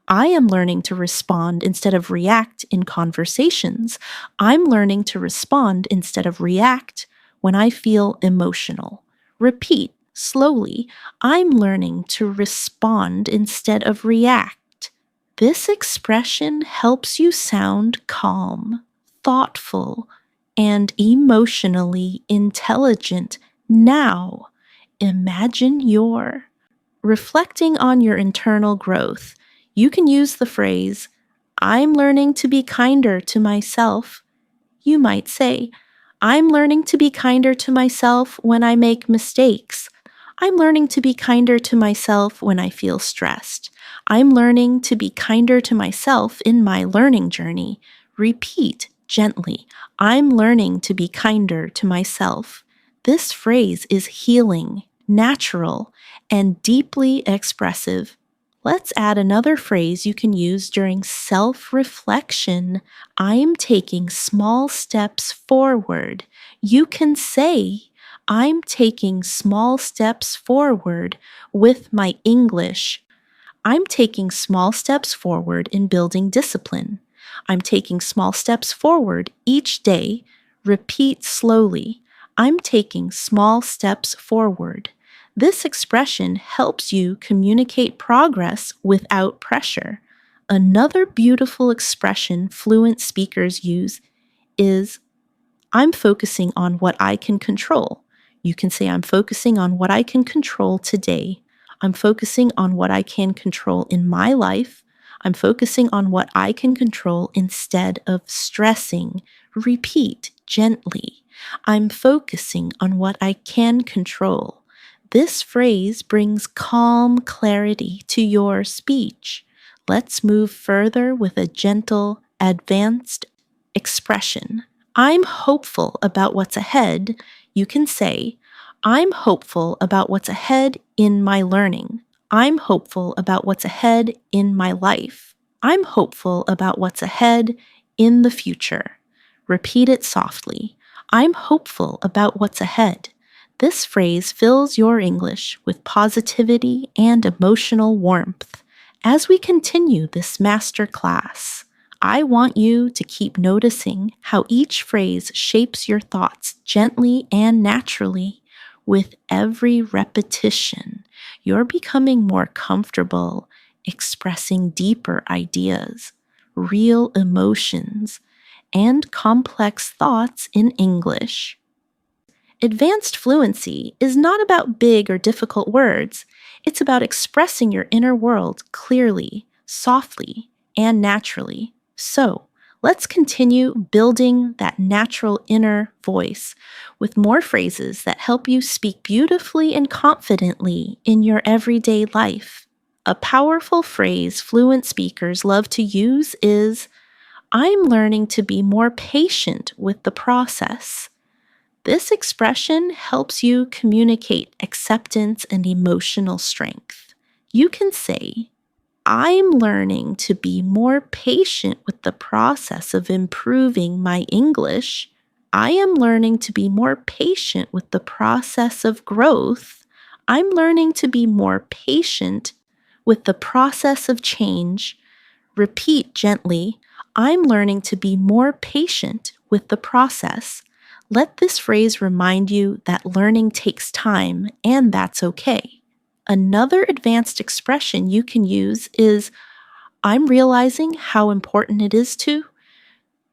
I am learning to respond instead of react in conversations. I'm learning to respond instead of react when I feel emotional. Repeat slowly. I'm learning to respond instead of react. This expression helps you sound calm, thoughtful, and emotionally intelligent. Now, imagine you're reflecting on your internal growth. You can use the phrase, I'm learning to be kinder to myself. You might say, I'm learning to be kinder to myself when I make mistakes. I'm learning to be kinder to myself when I feel stressed. I'm learning to be kinder to myself in my learning journey. Repeat gently, I'm learning to be kinder to myself. This phrase is healing, natural, and deeply expressive. Let's add another phrase you can use during self-reflection. I'm taking small steps forward. You can say, I'm taking small steps forward with my English. I'm taking small steps forward in building discipline. I'm taking small steps forward each day. Repeat slowly. I'm taking small steps forward. This expression helps you communicate progress without pressure. Another beautiful expression fluent speakers use is I'm focusing on what I can control. You can say, I'm focusing on what I can control today. I'm focusing on what I can control in my life. I'm focusing on what I can control instead of stressing. Repeat gently. I'm focusing on what I can control. This phrase brings calm clarity to your speech. Let's move further with a gentle, advanced expression. I'm hopeful about what's ahead. You can say, I'm hopeful about what's ahead in my learning. I'm hopeful about what's ahead in my life. I'm hopeful about what's ahead in the future. Repeat it softly. I'm hopeful about what's ahead. This phrase fills your English with positivity and emotional warmth. As we continue this master class, I want you to keep noticing how each phrase shapes your thoughts gently and naturally. With every repetition, you're becoming more comfortable expressing deeper ideas, real emotions, and complex thoughts in English. Advanced fluency is not about big or difficult words. It's about expressing your inner world clearly, softly, and naturally. So, let's continue building that natural inner voice with more phrases that help you speak beautifully and confidently in your everyday life. A powerful phrase fluent speakers love to use is, I'm learning to be more patient with the process. This expression helps you communicate acceptance and emotional strength. You can say, I'm learning to be more patient with the process of improving my English. I am learning to be more patient with the process of growth. I'm learning to be more patient with the process of change. Repeat gently, I'm learning to be more patient with the process. Let this phrase remind you that learning takes time, and that's okay. Another advanced expression you can use is, I'm realizing how important it is to.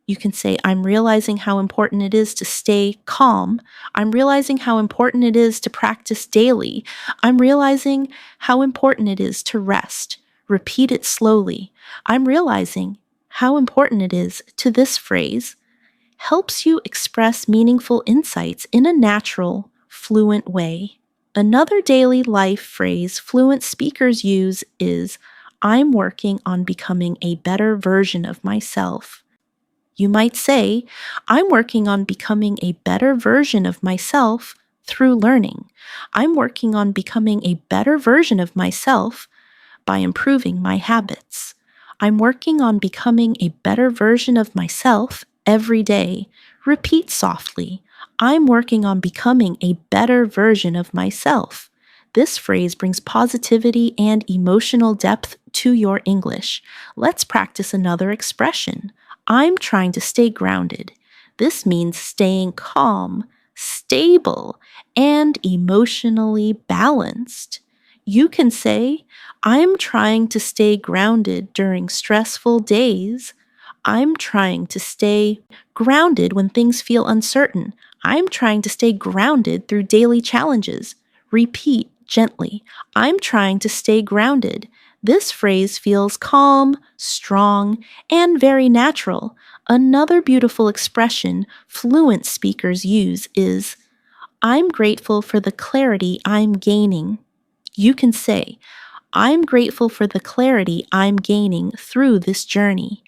You can say, I'm realizing how important it is to stay calm. I'm realizing how important it is to practice daily. I'm realizing how important it is to rest. Repeat it slowly. I'm realizing how important it is to. This phrase helps you express meaningful insights in a natural, fluent way. Another daily life phrase fluent speakers use is, I'm working on becoming a better version of myself. You might say, I'm working on becoming a better version of myself through learning. I'm working on becoming a better version of myself by improving my habits. I'm working on becoming a better version of myself every day. Repeat softly, I'm working on becoming a better version of myself. This phrase brings positivity and emotional depth to your English. Let's practice another expression. I'm trying to stay grounded. This means staying calm, stable, and emotionally balanced. You can say, I'm trying to stay grounded during stressful days. I'm trying to stay grounded when things feel uncertain. I'm trying to stay grounded through daily challenges. Repeat gently, I'm trying to stay grounded. This phrase feels calm, strong, and very natural. Another beautiful expression fluent speakers use is, I'm grateful for the clarity I'm gaining. You can say, I'm grateful for the clarity I'm gaining through this journey.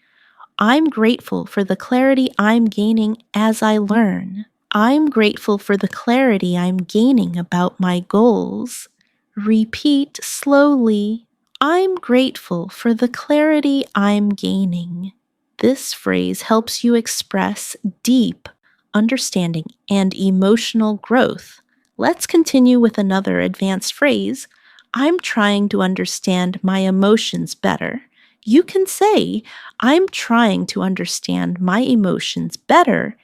I'm grateful for the clarity I'm gaining as I learn. I'm grateful for the clarity I'm gaining about my goals. Repeat slowly, I'm grateful for the clarity I'm gaining. This phrase helps you express deep understanding and emotional growth. Let's continue with another advanced phrase. I'm trying to understand my emotions better. You can say, I'm trying to understand my emotions better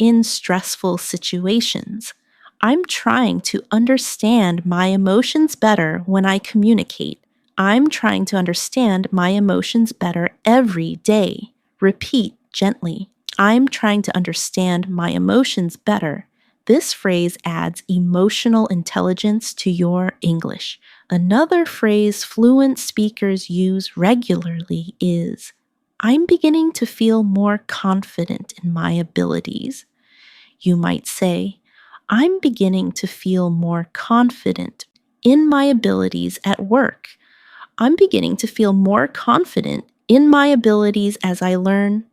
in stressful situations. I'm trying to understand my emotions better when I communicate. I'm trying to understand my emotions better every day. Repeat gently. I'm trying to understand my emotions better. This phrase adds emotional intelligence to your English. Another phrase fluent speakers use regularly is, I'm beginning to feel more confident in my abilities. You might say, I'm beginning to feel more confident in my abilities at work. I'm beginning to feel more confident in my abilities as I learn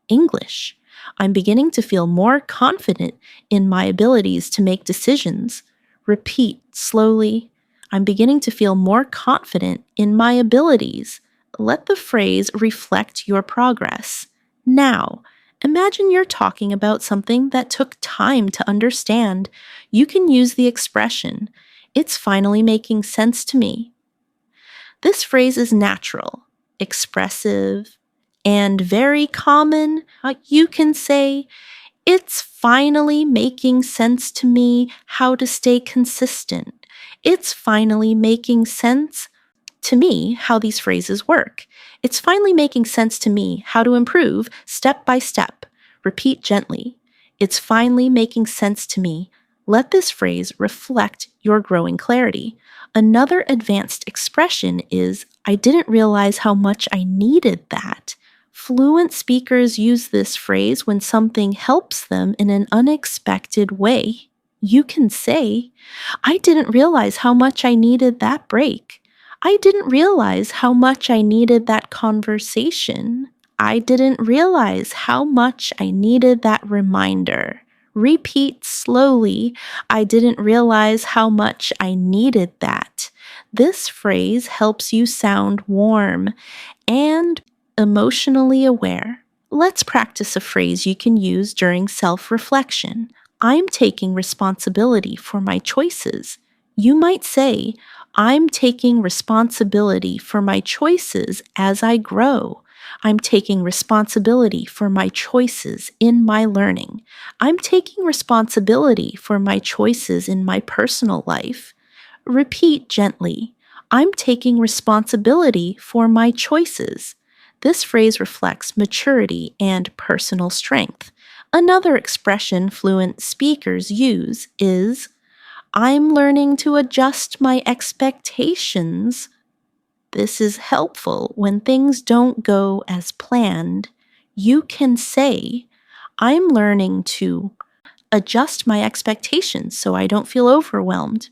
English. I'm beginning to feel more confident in my abilities to make decisions. Repeat slowly. I'm beginning to feel more confident in my abilities. Let the phrase reflect your progress. Now, imagine you're talking about something that took time to understand. You can use the expression, it's finally making sense to me. This phrase is natural, expressive, and very common. You can say, it's finally making sense to me how to stay consistent. It's finally making sense to me how these phrases work. It's finally making sense to me how to improve step by step. Repeat gently. It's finally making sense to me. Let this phrase reflect your growing clarity. Another advanced expression is, I didn't realize how much I needed that. Fluent speakers use this phrase when something helps them in an unexpected way. You can say, I didn't realize how much I needed that break. I didn't realize how much I needed that conversation. I didn't realize how much I needed that reminder. Repeat slowly. I didn't realize how much I needed that. This phrase helps you sound warm and emotionally aware. Let's practice a phrase you can use during self-reflection. I'm taking responsibility for my choices. You might say, I'm taking responsibility for my choices as I grow. I'm taking responsibility for my choices in my learning. I'm taking responsibility for my choices in my personal life. Repeat gently. I'm taking responsibility for my choices. This phrase reflects maturity and personal strength. Another expression fluent speakers use is, I'm learning to adjust my expectations. This is helpful when things don't go as planned. You can say, I'm learning to adjust my expectations so I don't feel overwhelmed.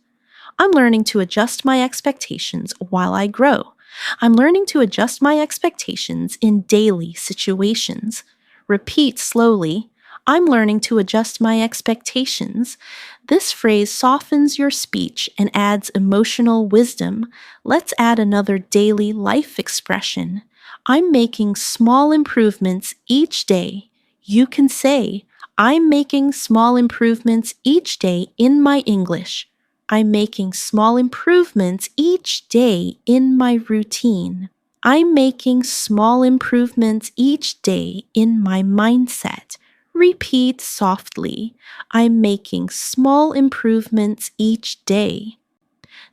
I'm learning to adjust my expectations while I grow. I'm learning to adjust my expectations in daily situations. Repeat slowly. I'm learning to adjust my expectations. This phrase softens your speech and adds emotional wisdom. Let's add another daily life expression. I'm making small improvements each day. You can say, I'm making small improvements each day in my English. I'm making small improvements each day in my routine. I'm making small improvements each day in my mindset. Repeat softly. I'm making small improvements each day.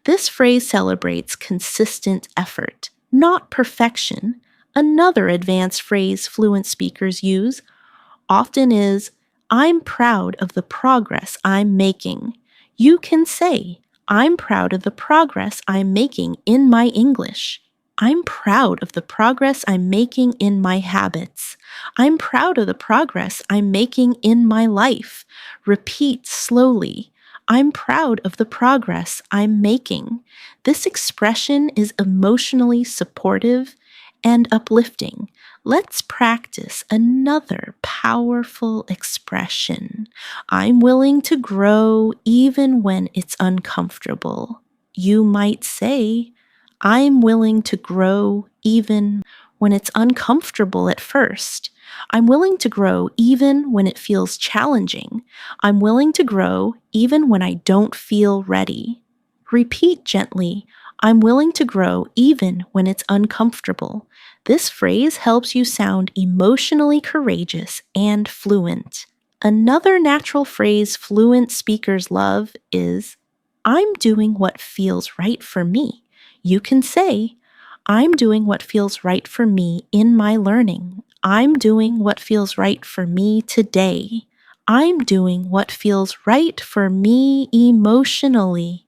This phrase celebrates consistent effort, not perfection. Another advanced phrase fluent speakers use often is, I'm proud of the progress I'm making. You can say, I'm proud of the progress I'm making in my English. I'm proud of the progress I'm making in my habits. I'm proud of the progress I'm making in my life. Repeat slowly. I'm proud of the progress I'm making. This expression is emotionally supportive and uplifting. Let's practice another powerful expression. I'm willing to grow even when it's uncomfortable. You might say, I'm willing to grow even when it's uncomfortable at first. I'm willing to grow even when it feels challenging. I'm willing to grow even when I don't feel ready. Repeat gently, I'm willing to grow even when it's uncomfortable. This phrase helps you sound emotionally courageous and fluent. Another natural phrase fluent speakers love is, I'm doing what feels right for me. You can say, I'm doing what feels right for me in my learning. I'm doing what feels right for me today. I'm doing what feels right for me emotionally.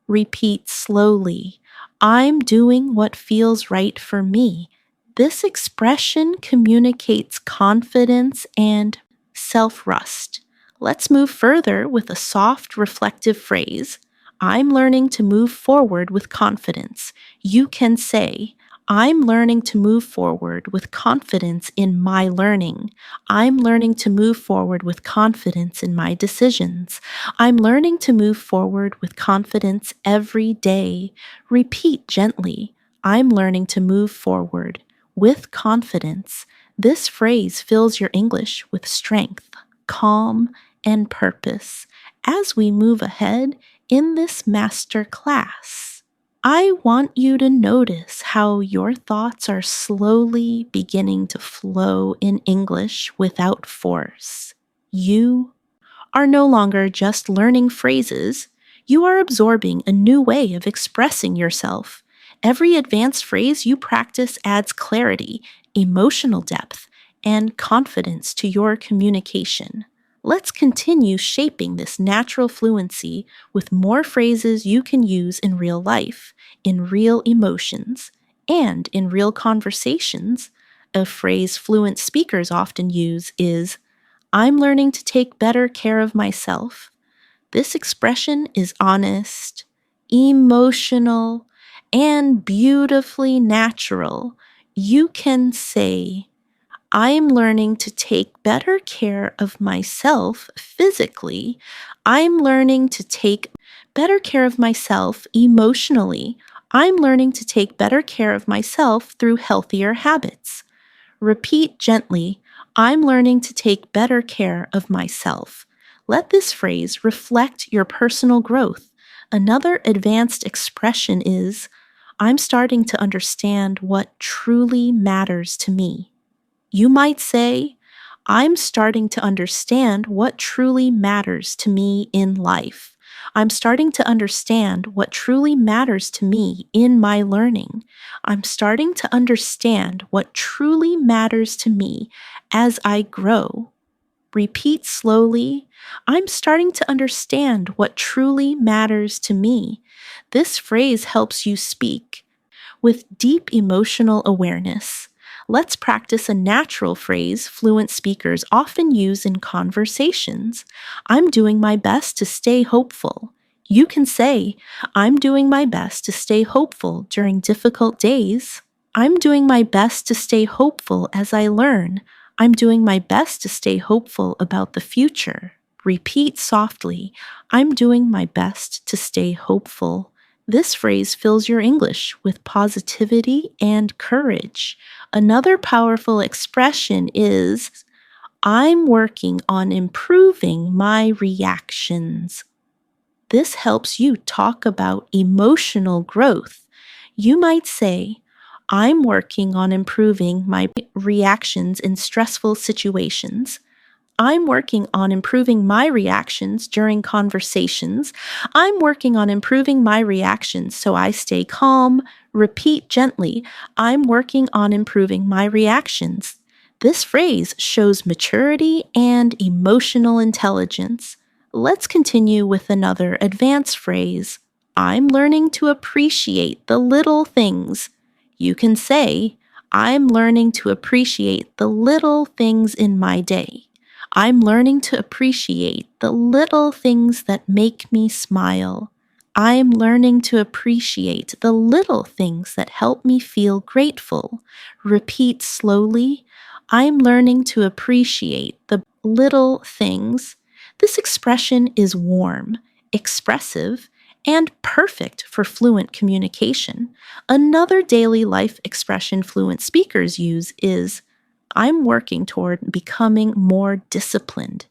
Repeat slowly. I'm doing what feels right for me. This expression communicates confidence and self-trust. Let's move further with a soft, reflective phrase. I'm learning to move forward with confidence. You can say, I'm learning to move forward with confidence in my learning. I'm learning to move forward with confidence in my decisions. I'm learning to move forward with confidence every day. Repeat gently. I'm learning to move forward with confidence. This phrase fills your English with strength, calm, and purpose. As we move ahead in this master class, I want you to notice how your thoughts are slowly beginning to flow in English without force. You are no longer just learning phrases, you are absorbing a new way of expressing yourself. Every advanced phrase you practice adds clarity, emotional depth, and confidence to your communication. Let's continue shaping this natural fluency with more phrases you can use in real life, in real emotions, and in real conversations. A phrase fluent speakers often use is, I'm learning to take better care of myself. This expression is honest, emotional, and beautifully natural. You can say, I am learning to take better care of myself physically. I'm learning to take better care of myself emotionally. I'm learning to take better care of myself through healthier habits. Repeat gently, I'm learning to take better care of myself. Let this phrase reflect your personal growth. Another advanced expression is, I'm starting to understand what truly matters to me. You might say, I'm starting to understand what truly matters to me in life. I'm starting to understand what truly matters to me in my learning. I'm starting to understand what truly matters to me as I grow. Repeat slowly, I'm starting to understand what truly matters to me. This phrase helps you speak with deep emotional awareness. Let's practice a natural phrase fluent speakers often use in conversations. I'm doing my best to stay hopeful. You can say, I'm doing my best to stay hopeful during difficult days. I'm doing my best to stay hopeful as I learn. I'm doing my best to stay hopeful about the future. Repeat softly, I'm doing my best to stay hopeful. This phrase fills your English with positivity and courage. Another powerful expression is, I'm working on improving my reactions. This helps you talk about emotional growth. You might say, I'm working on improving my reactions in stressful situations. I'm working on improving my reactions during conversations. I'm working on improving my reactions so I stay calm. Repeat gently, I'm working on improving my reactions. This phrase shows maturity and emotional intelligence. Let's continue with another advanced phrase. I'm learning to appreciate the little things. You can say, I'm learning to appreciate the little things in my day. I'm learning to appreciate the little things that make me smile. I'm learning to appreciate the little things that help me feel grateful. Repeat slowly. I'm learning to appreciate the little things. This expression is warm, expressive, and perfect for fluent communication. Another daily life expression fluent speakers use is, I'm working toward becoming more disciplined.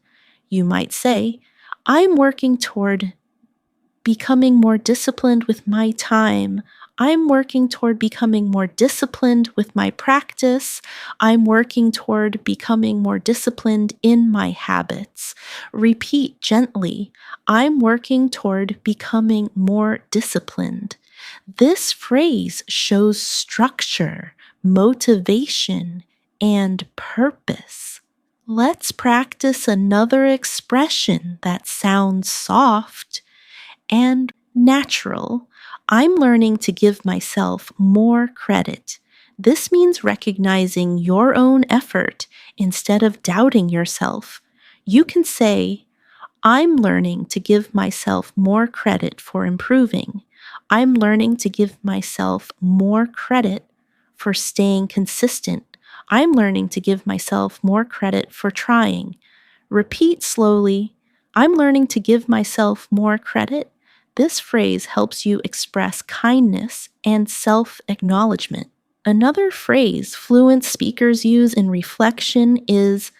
You might say, I'm working toward becoming more disciplined with my time. I'm working toward becoming more disciplined with my practice. I'm working toward becoming more disciplined in my habits. Repeat gently, I'm working toward becoming more disciplined. This phrase shows structure, motivation, and purpose. Let's practice another expression that sounds soft and natural. I'm learning to give myself more credit. This means recognizing your own effort instead of doubting yourself. You can say, I'm learning to give myself more credit for improving. I'm learning to give myself more credit for staying consistent. I'm learning to give myself more credit for trying. Repeat slowly, I'm learning to give myself more credit. This phrase helps you express kindness and self-acknowledgement. Another phrase fluent speakers use in reflection is,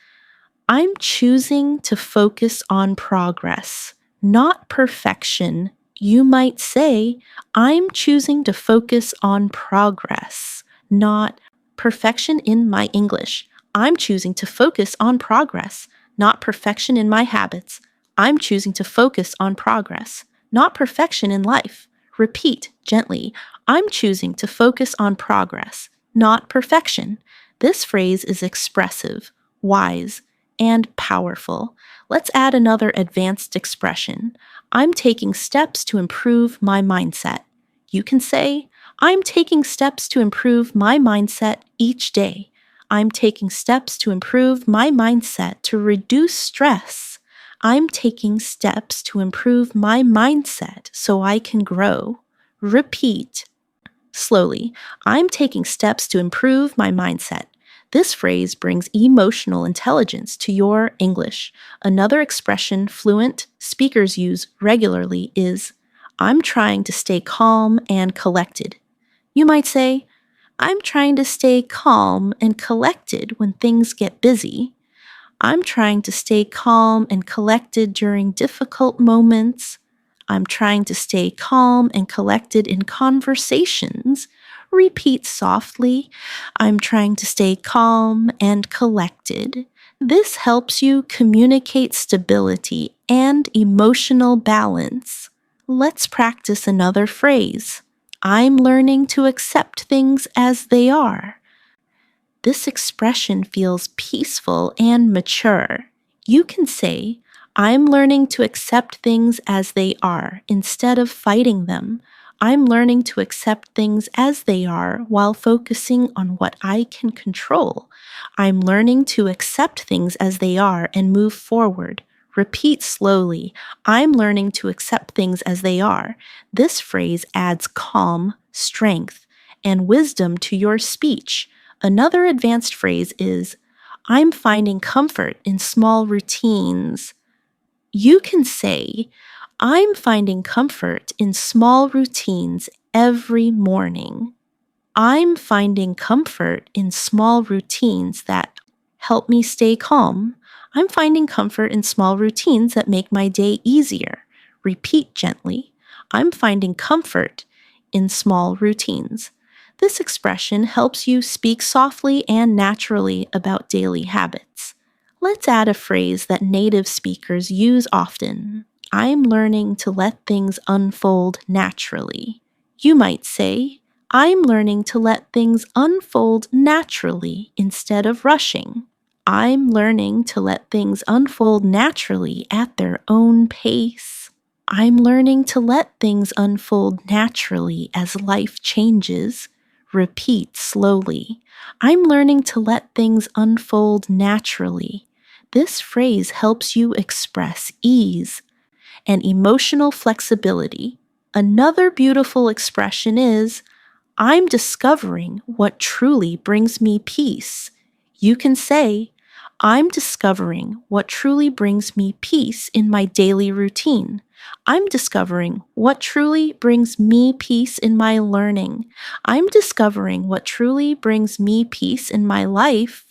I'm choosing to focus on progress, not perfection. You might say, I'm choosing to focus on progress, not perfection in my English. I'm choosing to focus on progress, not perfection in my habits. I'm choosing to focus on progress, not perfection in life. Repeat gently, I'm choosing to focus on progress, not perfection. This phrase is expressive, wise, and powerful. Let's add another advanced expression. I'm taking steps to improve my mindset. You can say, I'm taking steps to improve my mindset each day. I'm taking steps to improve my mindset to reduce stress. I'm taking steps to improve my mindset so I can grow. Repeat slowly. I'm taking steps to improve my mindset. This phrase brings emotional intelligence to your English. Another expression fluent speakers use regularly is, I'm trying to stay calm and collected. You might say, I'm trying to stay calm and collected when things get busy. I'm trying to stay calm and collected during difficult moments. I'm trying to stay calm and collected in conversations. Repeat softly. I'm trying to stay calm and collected. This helps you communicate stability and emotional balance. Let's practice another phrase. I'm learning to accept things as they are. This expression feels peaceful and mature. You can say, I'm learning to accept things as they are instead of fighting them. I'm learning to accept things as they are while focusing on what I can control. I'm learning to accept things as they are and move forward. Repeat slowly. I'm learning to accept things as they are. This phrase adds calm, strength, and wisdom to your speech. Another advanced phrase is, I'm finding comfort in small routines. You can say, I'm finding comfort in small routines every morning. I'm finding comfort in small routines that help me stay calm. I'm finding comfort in small routines that make my day easier. Repeat gently. I'm finding comfort in small routines. This expression helps you speak softly and naturally about daily habits. Let's add a phrase that native speakers use often. I'm learning to let things unfold naturally. You might say, I'm learning to let things unfold naturally instead of rushing. I'm learning to let things unfold naturally at their own pace. I'm learning to let things unfold naturally as life changes. Repeat slowly. I'm learning to let things unfold naturally. This phrase helps you express ease and emotional flexibility. Another beautiful expression is, I'm discovering what truly brings me peace. You can say, I'm discovering what truly brings me peace in my daily routine. I'm discovering what truly brings me peace in my learning. I'm discovering what truly brings me peace in my life.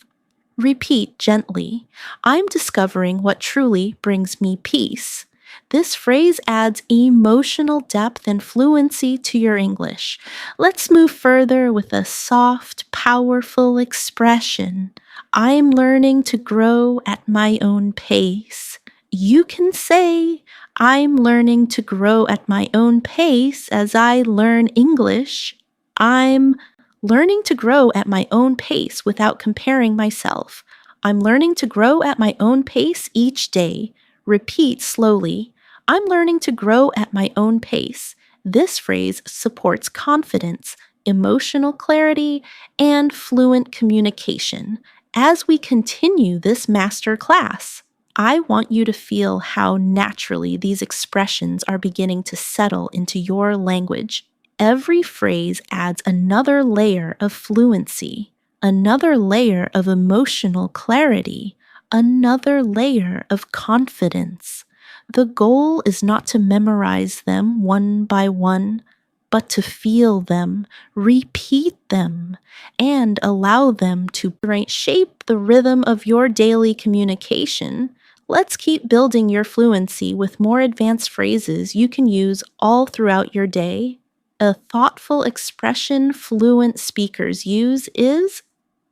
Repeat gently. I'm discovering what truly brings me peace. This phrase adds emotional depth and fluency to your English. Let's move further with a soft, powerful expression. I'm learning to grow at my own pace. You can say, I'm learning to grow at my own pace as I learn English. I'm learning to grow at my own pace without comparing myself. I'm learning to grow at my own pace each day. Repeat slowly. I'm learning to grow at my own pace. This phrase supports confidence, emotional clarity, and fluent communication. As we continue this master class, I want you to feel how naturally these expressions are beginning to settle into your language. Every phrase adds another layer of fluency, another layer of emotional clarity, another layer of confidence. The goal is not to memorize them one by one, but to feel them, repeat them, and allow them to shape the rhythm of your daily communication. Let's keep building your fluency with more advanced phrases you can use all throughout your day. A thoughtful expression fluent speakers use is,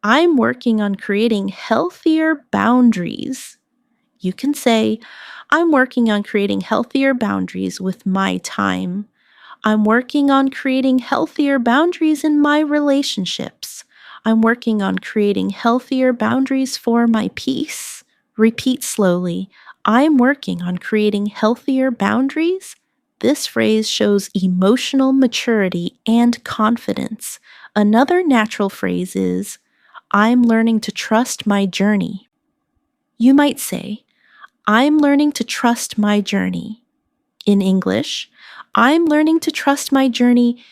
I'm working on creating healthier boundaries. You can say, I'm working on creating healthier boundaries with my time. I'm working on creating healthier boundaries in my relationships. I'm working on creating healthier boundaries for my peace. Repeat slowly. I'm working on creating healthier boundaries. This phrase shows emotional maturity and confidence. Another natural phrase is, I'm learning to trust my journey. You might say, I'm learning to trust my journey. In English, I'm learning to trust my journey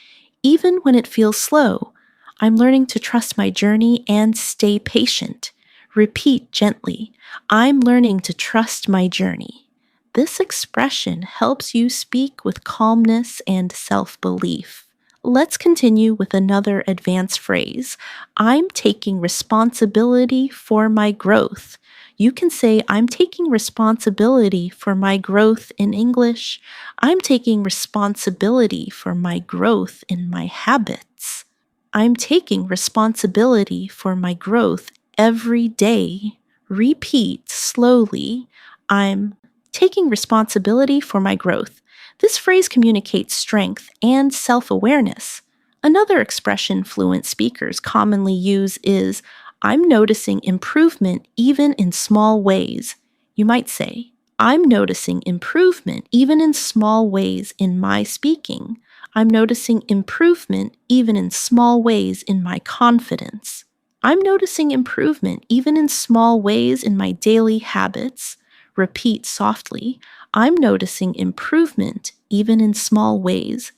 even when it feels slow. I'm learning to trust my journey and stay patient. Repeat gently. I'm learning to trust my journey. This expression helps you speak with calmness and self-belief. Let's continue with another advanced phrase. I'm taking responsibility for my growth. You can say, I'm taking responsibility for my growth in English. I'm taking responsibility for my growth in my habits. I'm taking responsibility for my growth every day. Repeat slowly. I'm taking responsibility for my growth. This phrase communicates strength and self-awareness. Another expression fluent speakers commonly use is, I'm noticing improvement even in small ways. You might say, I'm noticing improvement even in small ways in my speaking. I'm noticing improvement even in small ways in my confidence. I'm noticing improvement even in small ways in my daily habits. Repeat softly. I'm noticing improvement even in small ways.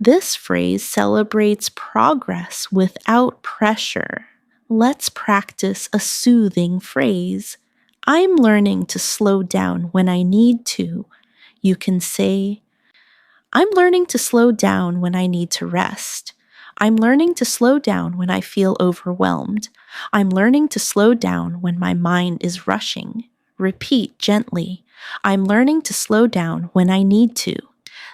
This phrase celebrates progress without pressure. Let's practice a soothing phrase. I'm learning to slow down when I need to. You can say, I'm learning to slow down when I need to rest. I'm learning to slow down when I feel overwhelmed. I'm learning to slow down when my mind is rushing. Repeat gently. I'm learning to slow down when I need to.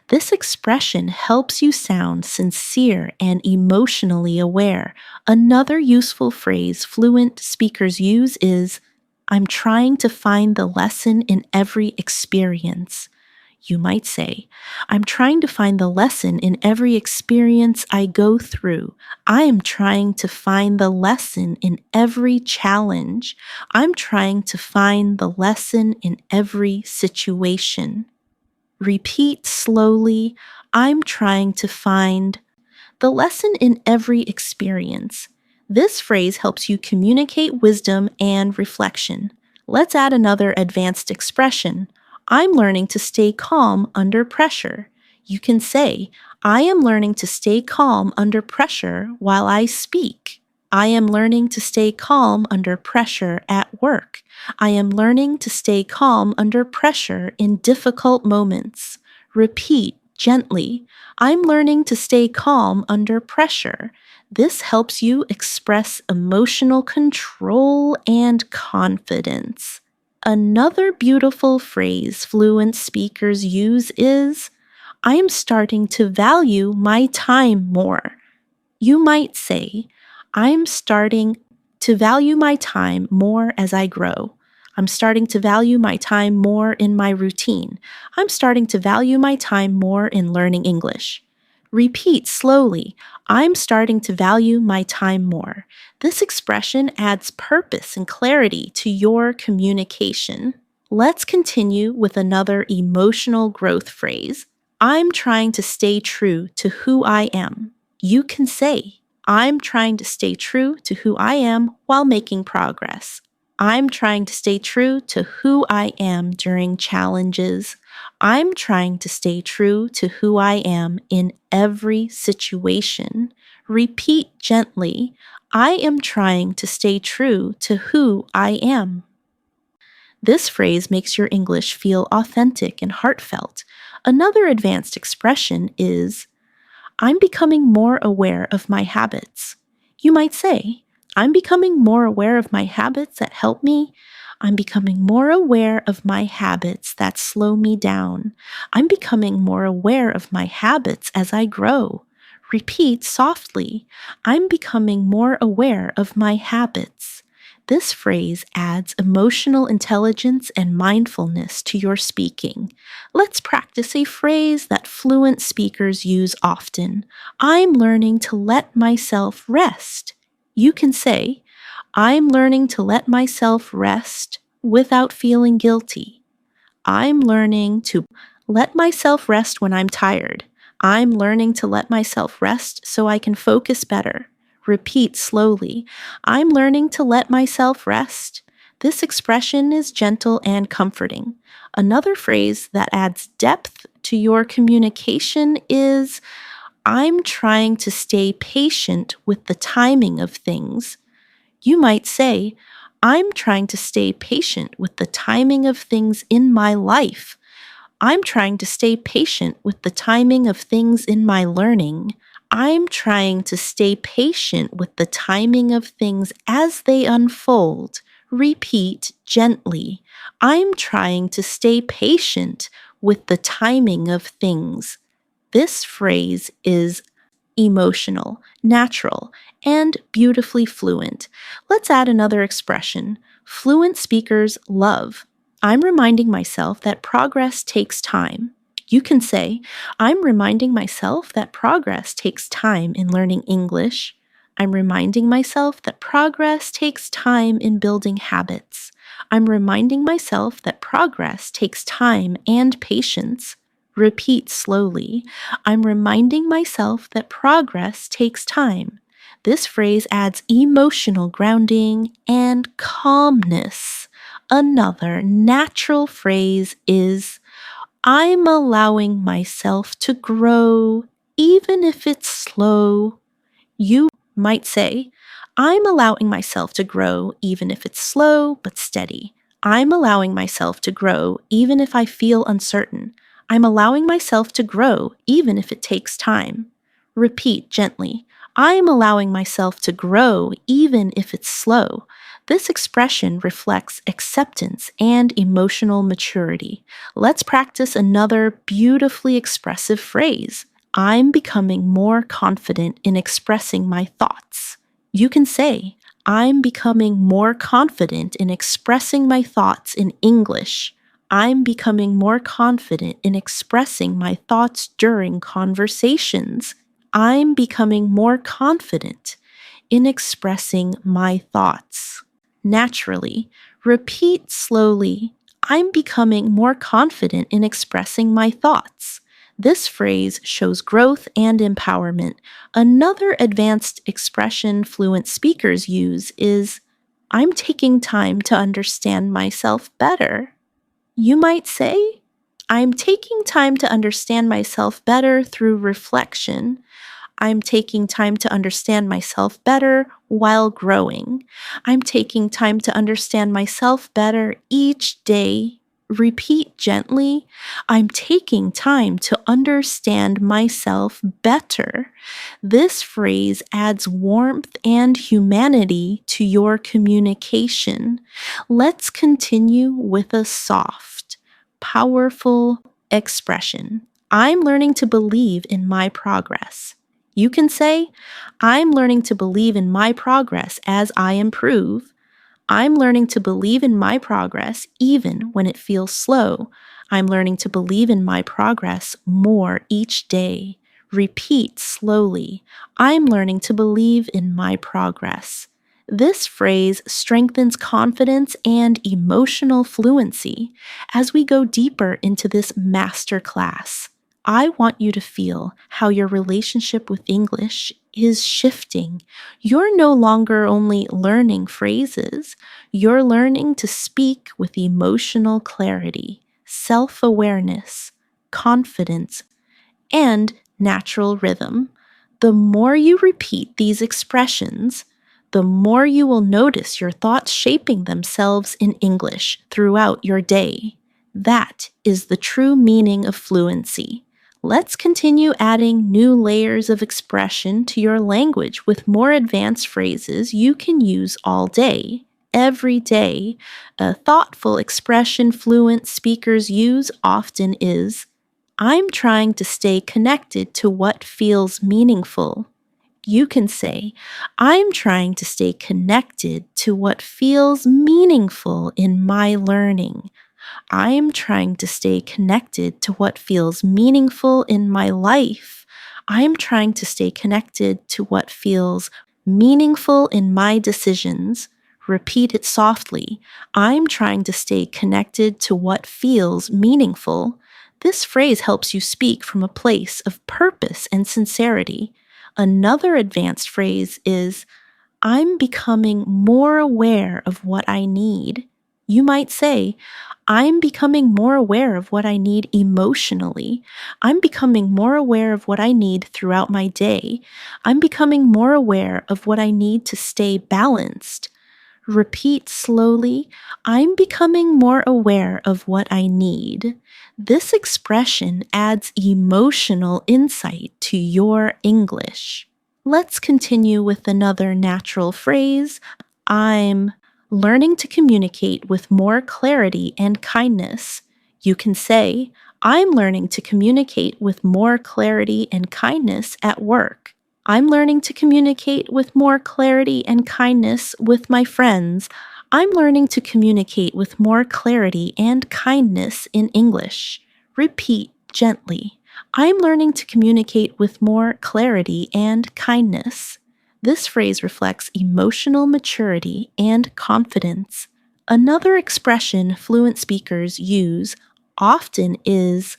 This expression helps you sound sincere and emotionally aware. Another useful phrase fluent speakers use is, I'm trying to find the lesson in every experience. You might say, I'm trying to find the lesson in every experience I go through. I am trying to find the lesson in every challenge. I'm trying to find the lesson in every situation. Repeat slowly, I'm trying to find the lesson in every experience. This phrase helps you communicate wisdom and reflection. Let's add another advanced expression. I'm learning to stay calm under pressure. You can say, I am learning to stay calm under pressure while I speak. I am learning to stay calm under pressure at work. I am learning to stay calm under pressure in difficult moments. Repeat gently. I'm learning to stay calm under pressure. This helps you express emotional control and confidence. Another beautiful phrase fluent speakers use is, I am starting to value my time more. You might say, I'm starting to value my time more as I grow. I'm starting to value my time more in my routine. I'm starting to value my time more in learning English. Repeat slowly. I'm starting to value my time more. This expression adds purpose and clarity to your communication. Let's continue with another emotional growth phrase. I'm trying to stay true to who I am. You can say, I'm trying to stay true to who I am while making progress. I'm trying to stay true to who I am during challenges. I'm trying to stay true to who I am in every situation. Repeat gently, I am trying to stay true to who I am. This phrase makes your English feel authentic and heartfelt. Another advanced expression is, I'm becoming more aware of my habits. You might say, I'm becoming more aware of my habits that help me. I'm becoming more aware of my habits that slow me down. I'm becoming more aware of my habits as I grow. Repeat softly, I'm becoming more aware of my habits. This phrase adds emotional intelligence and mindfulness to your speaking. Let's practice a phrase that fluent speakers use often. I'm learning to let myself rest. You can say, I'm learning to let myself rest without feeling guilty. I'm learning to let myself rest when I'm tired. I'm learning to let myself rest so I can focus better. Repeat slowly. I'm learning to let myself rest. This expression is gentle and comforting. Another phrase that adds depth to your communication is, I'm trying to stay patient with the timing of things. You might say, I'm trying to stay patient with the timing of things in my life. I'm trying to stay patient with the timing of things in my learning. I'm trying to stay patient with the timing of things as they unfold. Repeat gently. I'm trying to stay patient with the timing of things. This phrase is emotional, natural, and beautifully fluent. Let's add another expression. Fluent speakers love. I'm reminding myself that progress takes time. You can say, I'm reminding myself that progress takes time in learning English. I'm reminding myself that progress takes time in building habits. I'm reminding myself that progress takes time and patience. Repeat slowly. I'm reminding myself that progress takes time. This phrase adds emotional grounding and calmness. Another natural phrase is, I'm allowing myself to grow, even if it's slow. You might say, I'm allowing myself to grow even if it's slow but steady. I'm allowing myself to grow even if I feel uncertain. I'm allowing myself to grow even if it takes time. Repeat gently. I am allowing myself to grow even if it's slow. This expression reflects acceptance and emotional maturity. Let's practice another beautifully expressive phrase. I'm becoming more confident in expressing my thoughts. You can say, I'm becoming more confident in expressing my thoughts in English. I'm becoming more confident in expressing my thoughts during conversations. I'm becoming more confident in expressing my thoughts. Naturally, repeat slowly. I'm becoming more confident in expressing my thoughts. This phrase shows growth and empowerment. Another advanced expression fluent speakers use is, I'm taking time to understand myself better. You might say, I'm taking time to understand myself better through reflection. I'm taking time to understand myself better while growing. I'm taking time to understand myself better each day. Repeat gently. I'm taking time to understand myself better. This phrase adds warmth and humanity to your communication. Let's continue with a soft, powerful expression. I'm learning to believe in my progress. You can say, I'm learning to believe in my progress as I improve. I'm learning to believe in my progress even when it feels slow. I'm learning to believe in my progress more each day. Repeat slowly. I'm learning to believe in my progress. This phrase strengthens confidence and emotional fluency. As we go deeper into this master class, I want you to feel how your relationship with English is shifting. You're no longer only learning phrases, you're learning to speak with emotional clarity, self-awareness, confidence, and natural rhythm. The more you repeat these expressions, the more you will notice your thoughts shaping themselves in English throughout your day. That is the true meaning of fluency. Let's continue adding new layers of expression to your language with more advanced phrases you can use all day. Every day, a thoughtful expression fluent speakers use often is, I'm trying to stay connected to what feels meaningful. You can say, I'm trying to stay connected to what feels meaningful in my learning. I'm trying to stay connected to what feels meaningful in my life. I'm trying to stay connected to what feels meaningful in my decisions. Repeat it softly. I'm trying to stay connected to what feels meaningful. This phrase helps you speak from a place of purpose and sincerity. Another advanced phrase is, I'm becoming more aware of what I need. You might say, I'm becoming more aware of what I need emotionally. I'm becoming more aware of what I need throughout my day. I'm becoming more aware of what I need to stay balanced. Repeat slowly, I'm becoming more aware of what I need. This expression adds emotional insight to your English. Let's continue with another natural phrase. I'm learning to communicate with more clarity and kindness. You can say, I'm learning to communicate with more clarity and kindness at work. I'm learning to communicate with more clarity and kindness with my friends. I'm learning to communicate with more clarity and kindness in English. Repeat gently. I'm learning to communicate with more clarity and kindness. This phrase reflects emotional maturity and confidence. Another expression fluent speakers use often is,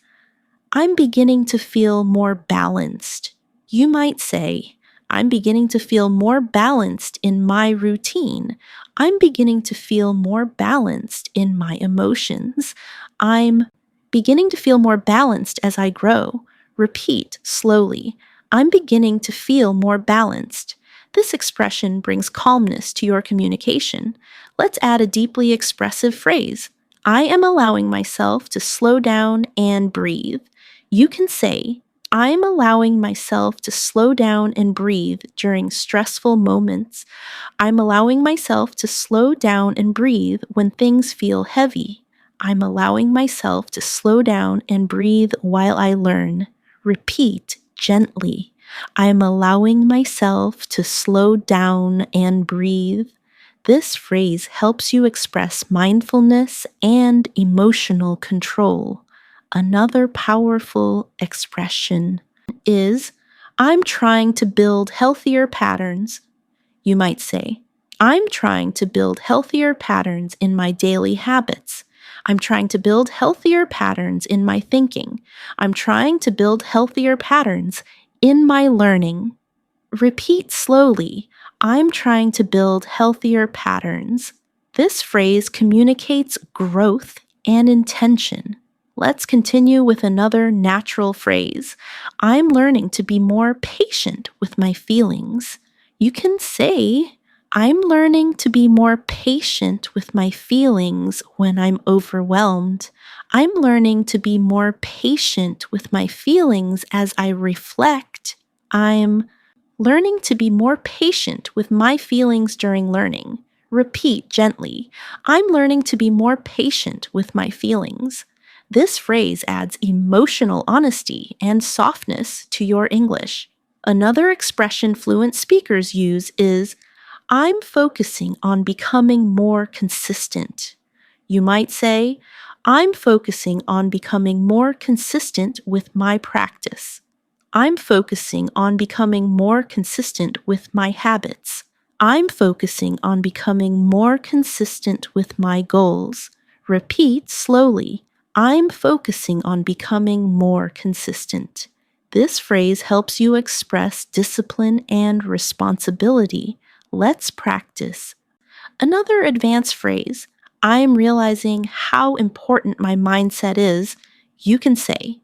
I'm beginning to feel more balanced. You might say, I'm beginning to feel more balanced in my routine. I'm beginning to feel more balanced in my emotions. I'm beginning to feel more balanced as I grow. Repeat slowly. I'm beginning to feel more balanced. This expression brings calmness to your communication. Let's add a deeply expressive phrase. I am allowing myself to slow down and breathe. You can say, I'm allowing myself to slow down and breathe during stressful moments. I'm allowing myself to slow down and breathe when things feel heavy. I'm allowing myself to slow down and breathe while I learn. Repeat gently. I'm allowing myself to slow down and breathe. This phrase helps you express mindfulness and emotional control. Another powerful expression is, I'm trying to build healthier patterns. You might say, I'm trying to build healthier patterns in my daily habits. I'm trying to build healthier patterns in my thinking. I'm trying to build healthier patterns in my learning. Repeat slowly, I'm trying to build healthier patterns. This phrase communicates growth and intention. Let's continue with another natural phrase. I'm learning to be more patient with my feelings. You can say, I'm learning to be more patient with my feelings when I'm overwhelmed. I'm learning to be more patient with my feelings as I reflect. I'm learning to be more patient with my feelings during learning. Repeat gently. I'm learning to be more patient with my feelings. This phrase adds emotional honesty and softness to your English. Another expression fluent speakers use is, I'm focusing on becoming more consistent. You might say, I'm focusing on becoming more consistent with my practice. I'm focusing on becoming more consistent with my habits. I'm focusing on becoming more consistent with my goals. Repeat slowly. I'm focusing on becoming more consistent. This phrase helps you express discipline and responsibility. Let's practice. Another advanced phrase, I'm realizing how important my mindset is. You can say,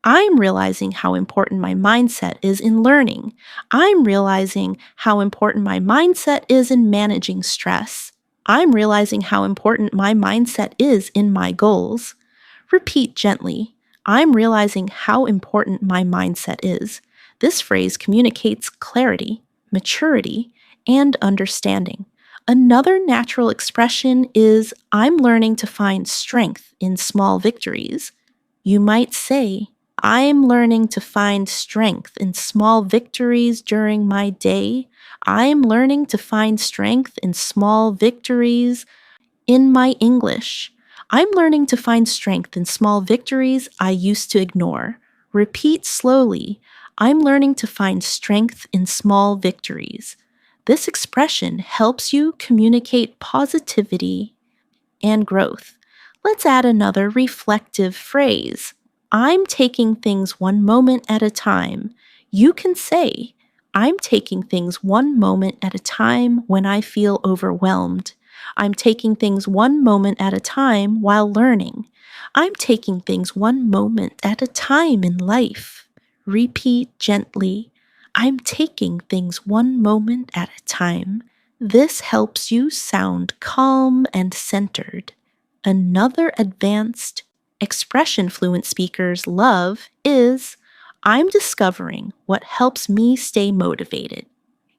I'm realizing how important my mindset is in learning. I'm realizing how important my mindset is in managing stress. I'm realizing how important my mindset is in my goals. Repeat gently. I'm realizing how important my mindset is. This phrase communicates clarity, maturity, and understanding. Another natural expression is, I'm learning to find strength in small victories. You might say, I'm learning to find strength in small victories during my day. I'm learning to find strength in small victories in my English. I'm learning to find strength in small victories I used to ignore. Repeat slowly. I'm learning to find strength in small victories. This expression helps you communicate positivity and growth. Let's add another reflective phrase. I'm taking things one moment at a time. You can say, I'm taking things one moment at a time when I feel overwhelmed. I'm taking things one moment at a time while learning. I'm taking things one moment at a time in life. Repeat gently. I'm taking things one moment at a time. This helps you sound calm and centered. Another advanced expression fluent speakers love is, I'm discovering what helps me stay motivated.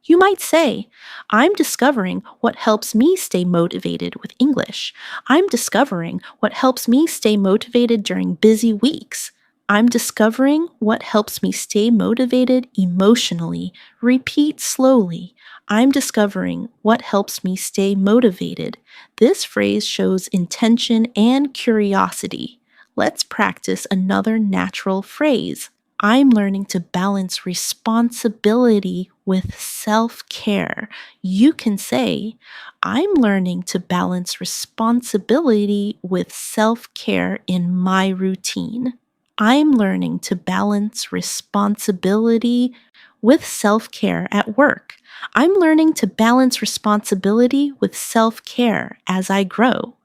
You might say, I'm discovering what helps me stay motivated with English. I'm discovering what helps me stay motivated during busy weeks. I'm discovering what helps me stay motivated emotionally. Repeat slowly. I'm discovering what helps me stay motivated. This phrase shows intention and curiosity. Let's practice another natural phrase. I'm learning to balance responsibility with self-care. You can say, I'm learning to balance responsibility with self-care in my routine. I'm learning to balance responsibility with self-care at work. I'm learning to balance responsibility with self-care as I grow.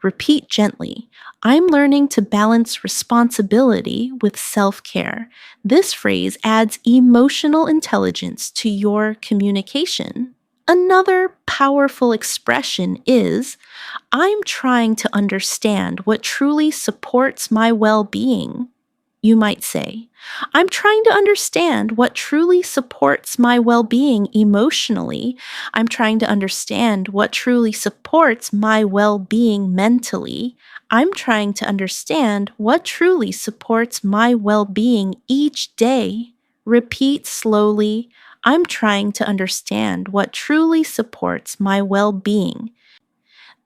Repeat gently. I'm learning to balance responsibility with self-care. This phrase adds emotional intelligence to your communication. Another powerful expression is, I'm trying to understand what truly supports my well-being. You might say, I'm trying to understand what truly supports my well-being emotionally. I'm trying to understand what truly supports my well-being mentally. I'm trying to understand what truly supports my well-being each day. Repeat slowly. I'm trying to understand what truly supports my well-being.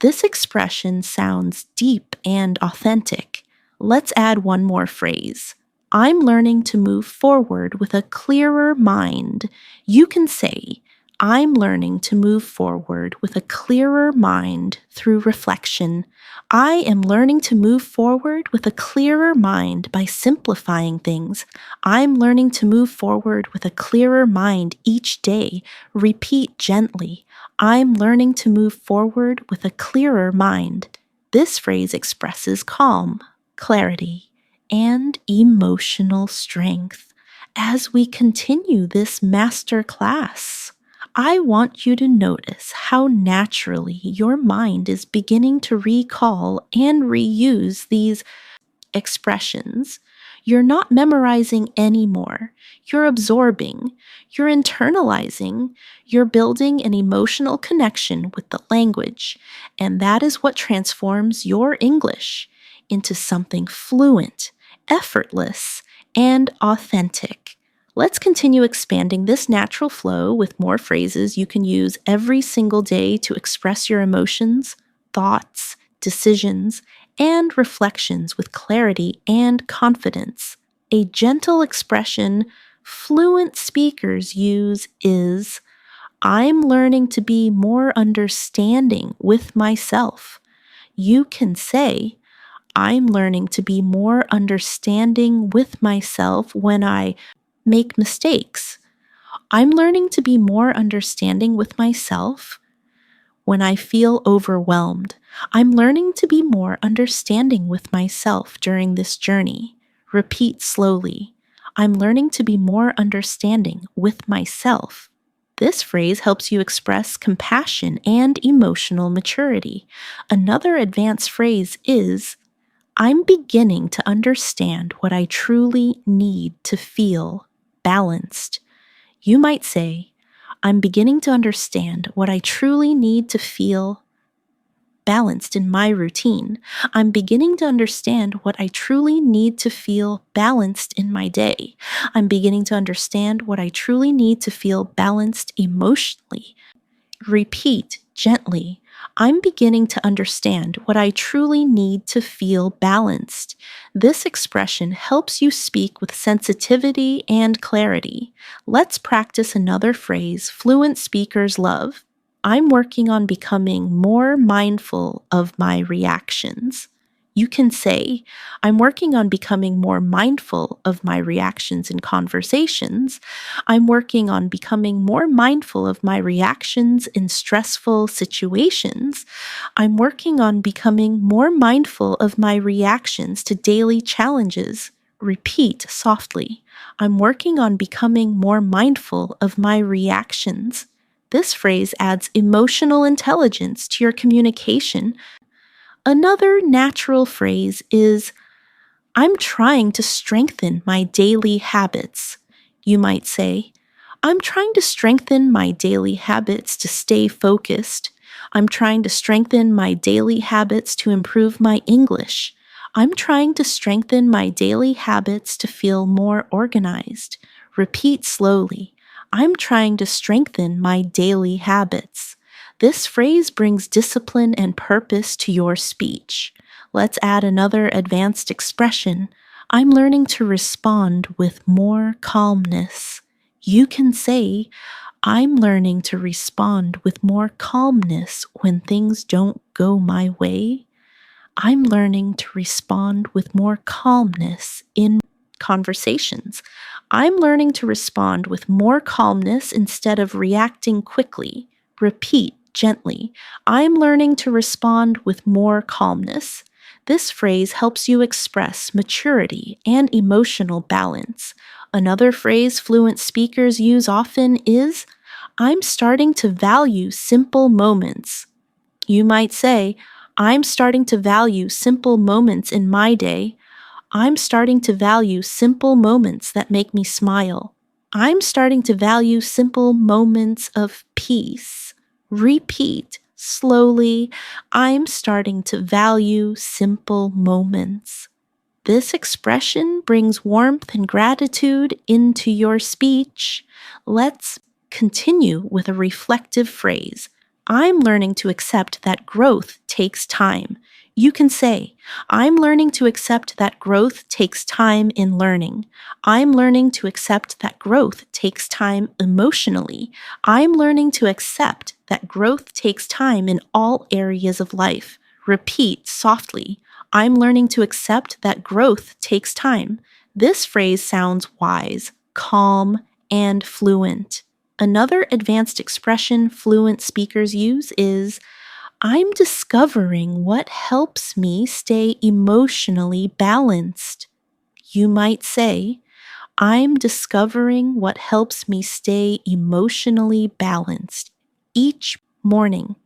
This expression sounds deep and authentic. Let's add one more phrase. I'm learning to move forward with a clearer mind. You can say, I'm learning to move forward with a clearer mind through reflection. I am learning to move forward with a clearer mind by simplifying things. I'm learning to move forward with a clearer mind each day. Repeat gently. I'm learning to move forward with a clearer mind. This phrase expresses calm, clarity, and emotional strength. As we continue this master class, I want you to notice how naturally your mind is beginning to recall and reuse these expressions. You're not memorizing anymore. You're absorbing. You're internalizing. You're building an emotional connection with the language. And that is what transforms your English into something fluent, effortless, and authentic. Let's continue expanding this natural flow with more phrases you can use every single day to express your emotions, thoughts, decisions, and reflections with clarity and confidence. A gentle expression fluent speakers use is, I'm learning to be more understanding with myself. You can say, I'm learning to be more understanding with myself when I make mistakes. I'm learning to be more understanding with myself when I feel overwhelmed. I'm learning to be more understanding with myself during this journey. Repeat slowly. I'm learning to be more understanding with myself. This phrase helps you express compassion and emotional maturity. Another advanced phrase is, I'm beginning to understand what I truly need to feel balanced. You might say, I'm beginning to understand what I truly need to feel balanced in my routine. I'm beginning to understand what I truly need to feel balanced in my day. I'm beginning to understand what I truly need to feel balanced emotionally. Repeat gently. I'm beginning to understand what I truly need to feel balanced. This expression helps you speak with sensitivity and clarity. Let's practice another phrase fluent speakers love. I'm working on becoming more mindful of my reactions. You can say, I'm working on becoming more mindful of my reactions in conversations. I'm working on becoming more mindful of my reactions in stressful situations. I'm working on becoming more mindful of my reactions to daily challenges. Repeat softly. I'm working on becoming more mindful of my reactions. This phrase adds emotional intelligence to your communication. Another natural phrase is, I'm trying to strengthen my daily habits. You might say, I'm trying to strengthen my daily habits to stay focused. I'm trying to strengthen my daily habits to improve my English. I'm trying to strengthen my daily habits to feel more organized. Repeat slowly. I'm trying to strengthen my daily habits. This phrase brings discipline and purpose to your speech. Let's add another advanced expression. I'm learning to respond with more calmness. You can say, I'm learning to respond with more calmness when things don't go my way. I'm learning to respond with more calmness in conversations. I'm learning to respond with more calmness instead of reacting quickly. Repeat gently. I'm learning to respond with more calmness. This phrase helps you express maturity and emotional balance. Another phrase fluent speakers use often is, I'm starting to value simple moments. You might say, I'm starting to value simple moments in my day. I'm starting to value simple moments that make me smile. I'm starting to value simple moments of peace. Repeat slowly. I'm starting to value simple moments. This expression brings warmth and gratitude into your speech. Let's continue with a reflective phrase. I'm learning to accept that growth takes time. You can say, I'm learning to accept that growth takes time in learning. I'm learning to accept that growth takes time emotionally. I'm learning to accept that growth takes time in all areas of life. Repeat softly. I'm learning to accept that growth takes time. This phrase sounds wise, calm, and fluent. Another advanced expression fluent speakers use is, I'm discovering what helps me stay emotionally balanced. You might say, I'm discovering what helps me stay emotionally balanced each morning.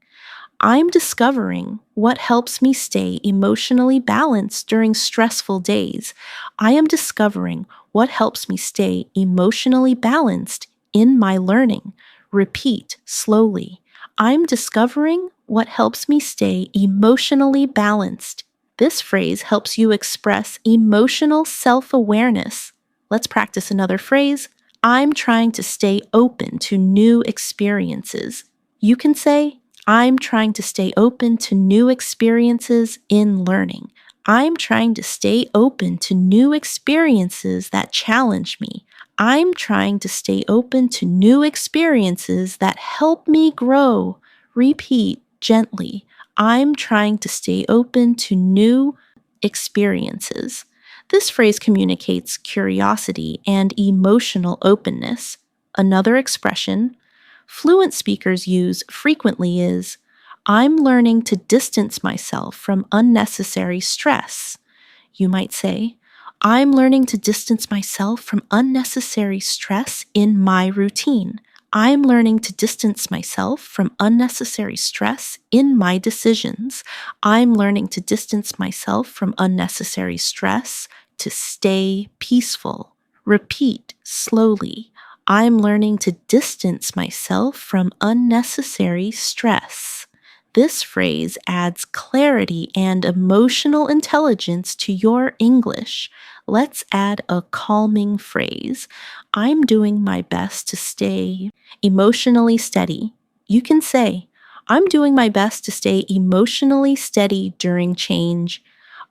I'm discovering what helps me stay emotionally balanced during stressful days. I am discovering what helps me stay emotionally balanced in my learning. Repeat slowly. I'm discovering what helps me stay emotionally balanced. This phrase helps you express emotional self-awareness. Let's practice another phrase. I'm trying to stay open to new experiences. You can say, I'm trying to stay open to new experiences in learning. I'm trying to stay open to new experiences that challenge me. I'm trying to stay open to new experiences that help me grow. Repeat gently. I'm trying to stay open to new experiences. This phrase communicates curiosity and emotional openness. Another expression fluent speakers use frequently is, I'm learning to distance myself from unnecessary stress. You might say, I'm learning to distance myself from unnecessary stress in my routine. I'm learning to distance myself from unnecessary stress in my decisions. I'm learning to distance myself from unnecessary stress to stay peaceful. Repeat slowly. I'm learning to distance myself from unnecessary stress. This phrase adds clarity and emotional intelligence to your English. Let's add a calming phrase. I'm doing my best to stay emotionally steady. You can say, I'm doing my best to stay emotionally steady during change.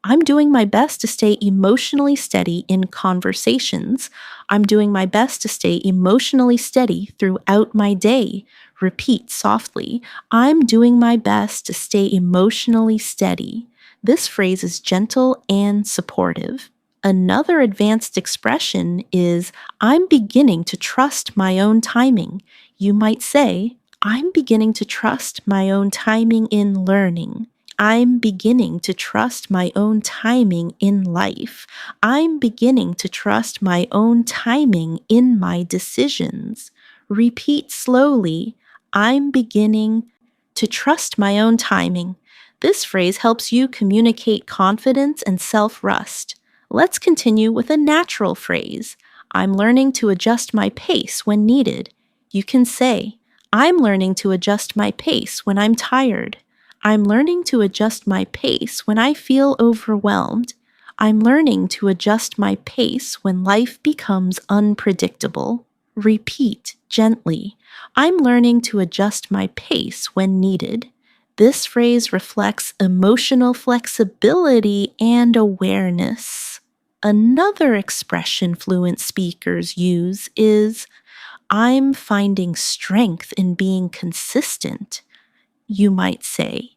I'm doing my best to stay emotionally steady in conversations. I'm doing my best to stay emotionally steady throughout my day. Repeat softly. I'm doing my best to stay emotionally steady. This phrase is gentle and supportive. Another advanced expression is, I'm beginning to trust my own timing. You might say, I'm beginning to trust my own timing in learning. I'm beginning to trust my own timing in life. I'm beginning to trust my own timing in my decisions. Repeat slowly, I'm beginning to trust my own timing. This phrase helps you communicate confidence and self-trust. Let's continue with a natural phrase. I'm learning to adjust my pace when needed. You can say, I'm learning to adjust my pace when I'm tired. I'm learning to adjust my pace when I feel overwhelmed. I'm learning to adjust my pace when life becomes unpredictable. Repeat gently. I'm learning to adjust my pace when needed. This phrase reflects emotional flexibility and awareness. Another expression fluent speakers use is, I'm finding strength in being consistent. You might say,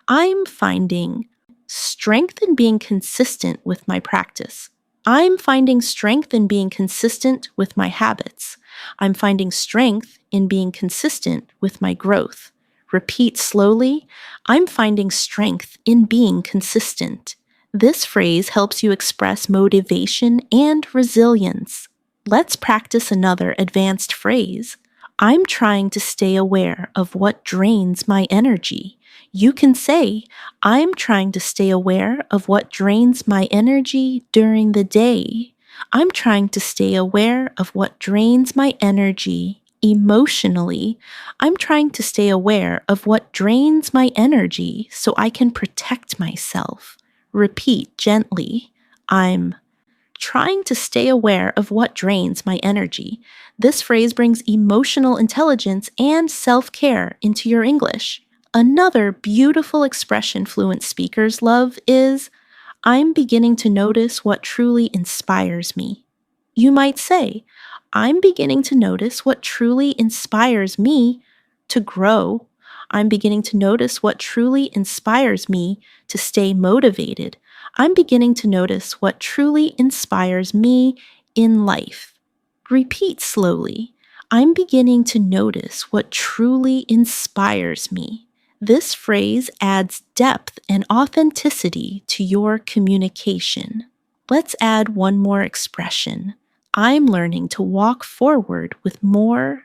I'm finding strength in being consistent with my practice. I'm finding strength in being consistent with my habits. I'm finding strength in being consistent with my growth. Repeat slowly, I'm finding strength in being consistent. This phrase helps you express motivation and resilience. Let's practice another advanced phrase. I'm trying to stay aware of what drains my energy. You can say, I'm trying to stay aware of what drains my energy during the day. I'm trying to stay aware of what drains my energy emotionally. I'm trying to stay aware of what drains my energy so I can protect myself. Repeat gently, I'm trying to stay aware of what drains my energy. This phrase brings emotional intelligence and self-care into your English. Another beautiful expression fluent speakers love is, I'm beginning to notice what truly inspires me. You might say, I'm beginning to notice what truly inspires me to grow. I'm beginning to notice what truly inspires me to stay motivated. I'm beginning to notice what truly inspires me in life. Repeat slowly. I'm beginning to notice what truly inspires me. This phrase adds depth and authenticity to your communication. Let's add one more expression. I'm learning to walk forward with more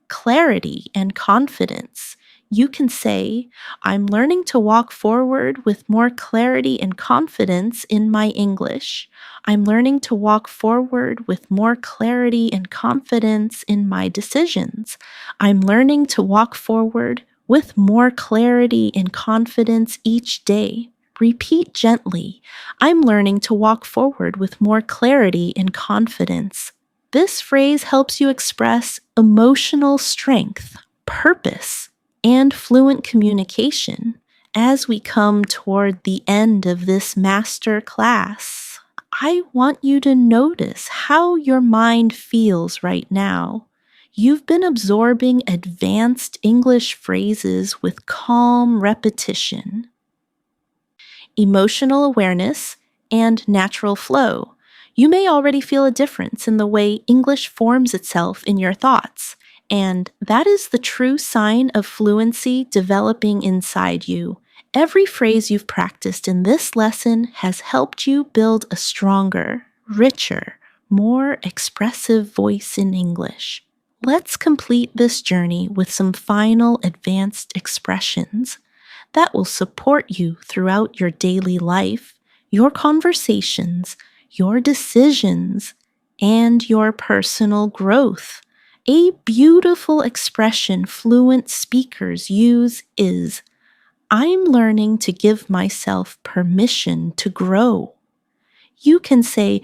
clarity and confidence. You can say, I'm learning to walk forward with more clarity and confidence in my English. I'm learning to walk forward with more clarity and confidence in my decisions. I'm learning to walk forward with more clarity and confidence each day. Repeat gently, I'm learning to walk forward with more clarity and confidence. This phrase helps you express emotional strength, purpose, and fluent communication. As we come toward the end of this master class, I want you to notice how your mind feels right now. You've been absorbing advanced English phrases with calm repetition, emotional awareness, and natural flow. You may already feel a difference in the way English forms itself in your thoughts, and that is the true sign of fluency developing inside you. Every phrase you've practiced in this lesson has helped you build a stronger, richer, more expressive voice in English. Let's complete this journey with some final advanced expressions that will support you throughout your daily life, your conversations, your decisions, and your personal growth. A beautiful expression fluent speakers use is, I'm learning to give myself permission to grow. You can say,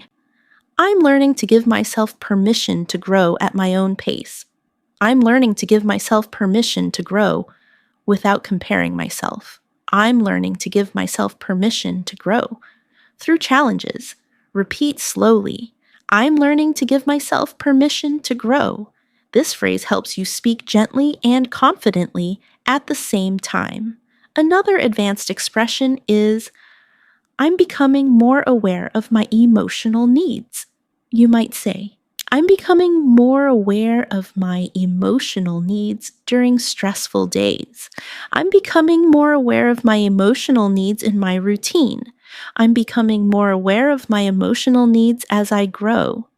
I'm learning to give myself permission to grow at my own pace. I'm learning to give myself permission to grow without comparing myself. I'm learning to give myself permission to grow through challenges. Repeat slowly. I'm learning to give myself permission to grow. This phrase helps you speak gently and confidently at the same time. Another advanced expression is, I'm becoming more aware of my emotional needs. You might say, I'm becoming more aware of my emotional needs during stressful days. I'm becoming more aware of my emotional needs in my routine. I'm becoming more aware of my emotional needs as I grow.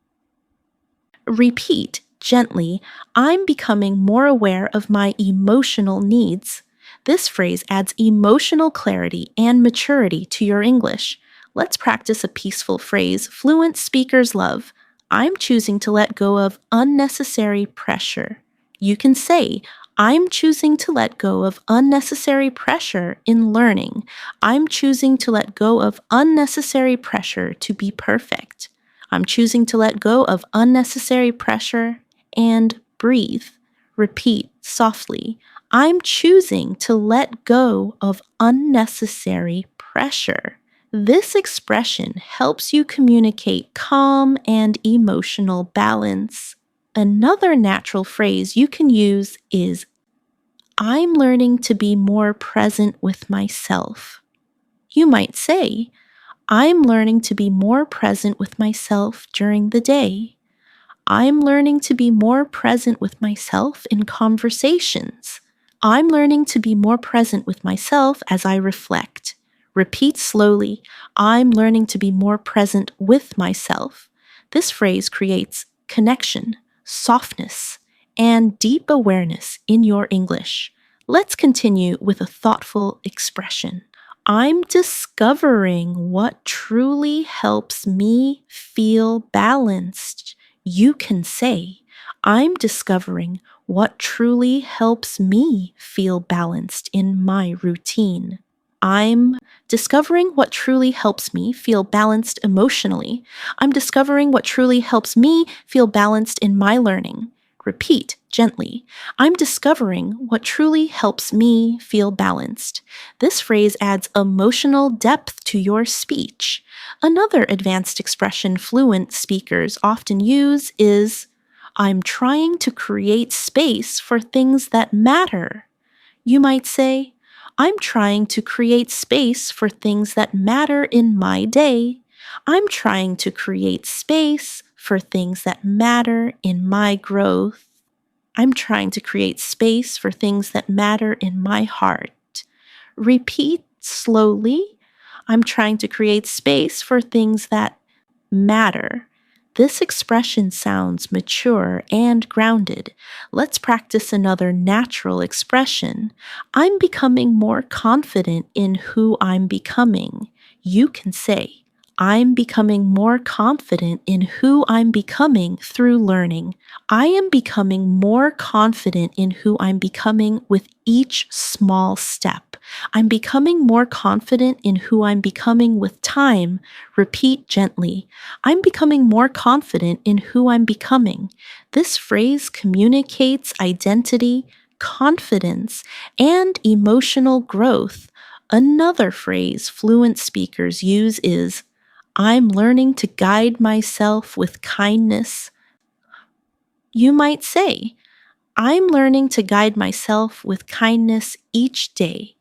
Repeat gently, I'm becoming more aware of my emotional needs. This phrase adds emotional clarity and maturity to your English. Let's practice a peaceful phrase fluent speakers love. I'm choosing to let go of unnecessary pressure. You can say, I'm choosing to let go of unnecessary pressure in learning. I'm choosing to let go of unnecessary pressure to be perfect. I'm choosing to let go of unnecessary pressure and breathe. Repeat softly. I'm choosing to let go of unnecessary pressure. This expression helps you communicate calm and emotional balance. Another natural phrase you can use is, I'm learning to be more present with myself. You might say, I'm learning to be more present with myself during the day. I'm learning to be more present with myself in conversations. I'm learning to be more present with myself as I reflect. Repeat slowly, I'm learning to be more present with myself. This phrase creates connection, softness, and deep awareness in your English. Let's continue with a thoughtful expression. I'm discovering what truly helps me feel balanced. You can say, I'm discovering what truly helps me feel balanced in my routine. I'm discovering what truly helps me feel balanced emotionally. I'm discovering what truly helps me feel balanced in my learning. Repeat gently. I'm discovering what truly helps me feel balanced. This phrase adds emotional depth to your speech. Another advanced expression fluent speakers often use is, I'm trying to create space for things that matter. You might say, I'm trying to create space for things that matter in my day. I'm trying to create space for things that matter in my growth. I'm trying to create space for things that matter in my heart. Repeat slowly. I'm trying to create space for things that matter. This expression sounds mature and grounded. Let's practice another natural expression. I'm becoming more confident in who I'm becoming. You can say, I'm becoming more confident in who I'm becoming through learning. I am becoming more confident in who I'm becoming with each small step. I'm becoming more confident in who I'm becoming with time. Repeat gently. I'm becoming more confident in who I'm becoming. This phrase communicates identity, confidence, and emotional growth. Another phrase fluent speakers use is, I'm learning to guide myself with kindness. You might say, I'm learning to guide myself with kindness each day.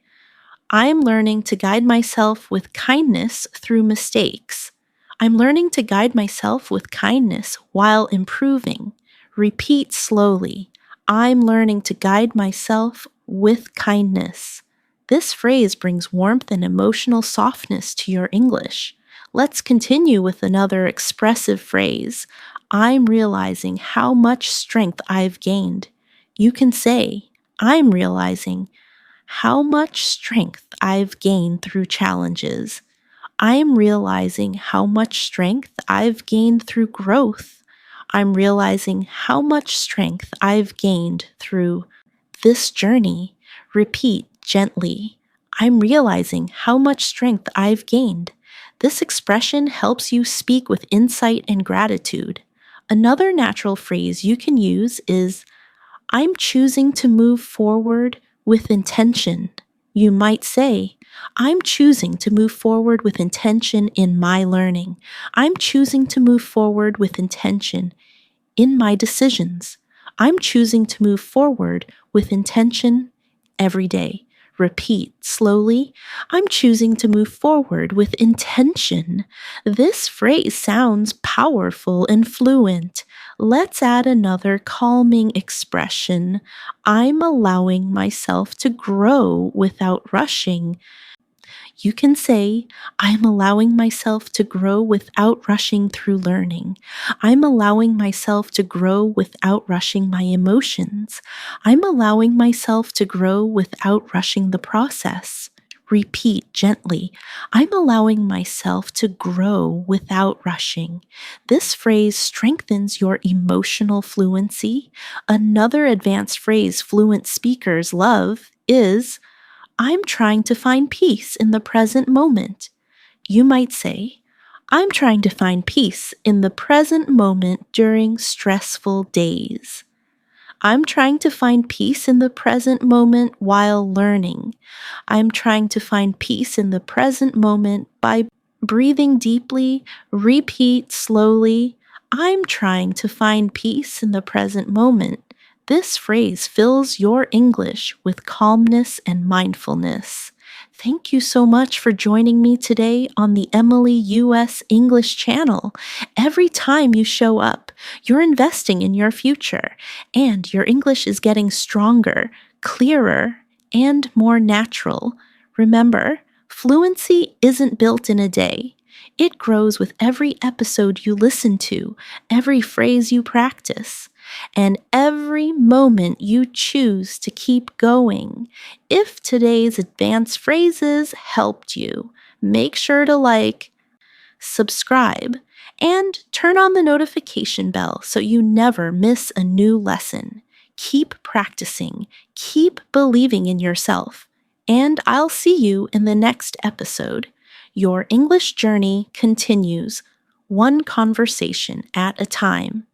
I'm learning to guide myself with kindness through mistakes. I'm learning to guide myself with kindness while improving. Repeat slowly. I'm learning to guide myself with kindness. This phrase brings warmth and emotional softness to your English. Let's continue with another expressive phrase. I'm realizing how much strength I've gained. You can say, I'm realizing how much strength I've gained through challenges. I'm realizing how much strength I've gained through growth. I'm realizing how much strength I've gained through this journey. Repeat gently. I'm realizing how much strength I've gained. This expression helps you speak with insight and gratitude. Another natural phrase you can use is, I'm choosing to move forward with intention. You might say, I'm choosing to move forward with intention in my learning. I'm choosing to move forward with intention in my decisions. I'm choosing to move forward with intention every day. Repeat slowly. I'm choosing to move forward with intention. This phrase sounds powerful and fluent. Let's add another calming expression. I'm allowing myself to grow without rushing. You can say, I'm allowing myself to grow without rushing through learning. I'm allowing myself to grow without rushing my emotions. I'm allowing myself to grow without rushing the process. Repeat gently, I'm allowing myself to grow without rushing. This phrase strengthens your emotional fluency. Another advanced phrase fluent speakers love is, I'm trying to find peace in the present moment. You might say, I'm trying to find peace in the present moment during stressful days. I'm trying to find peace in the present moment while learning. I'm trying to find peace in the present moment by breathing deeply. Repeat slowly. I'm trying to find peace in the present moment. This phrase fills your English with calmness and mindfulness. Thank you so much for joining me today on the Emily US English channel. Every time you show up, you're investing in your future, and your English is getting stronger, clearer, and more natural. Remember, fluency isn't built in a day. It grows with every episode you listen to, every phrase you practice, and every moment you choose to keep going. If today's advanced phrases helped you, make sure to subscribe, and turn on the notification bell so you never miss a new lesson. Keep practicing, keep believing in yourself, and I'll see you in the next episode. Your English journey continues, one conversation at a time.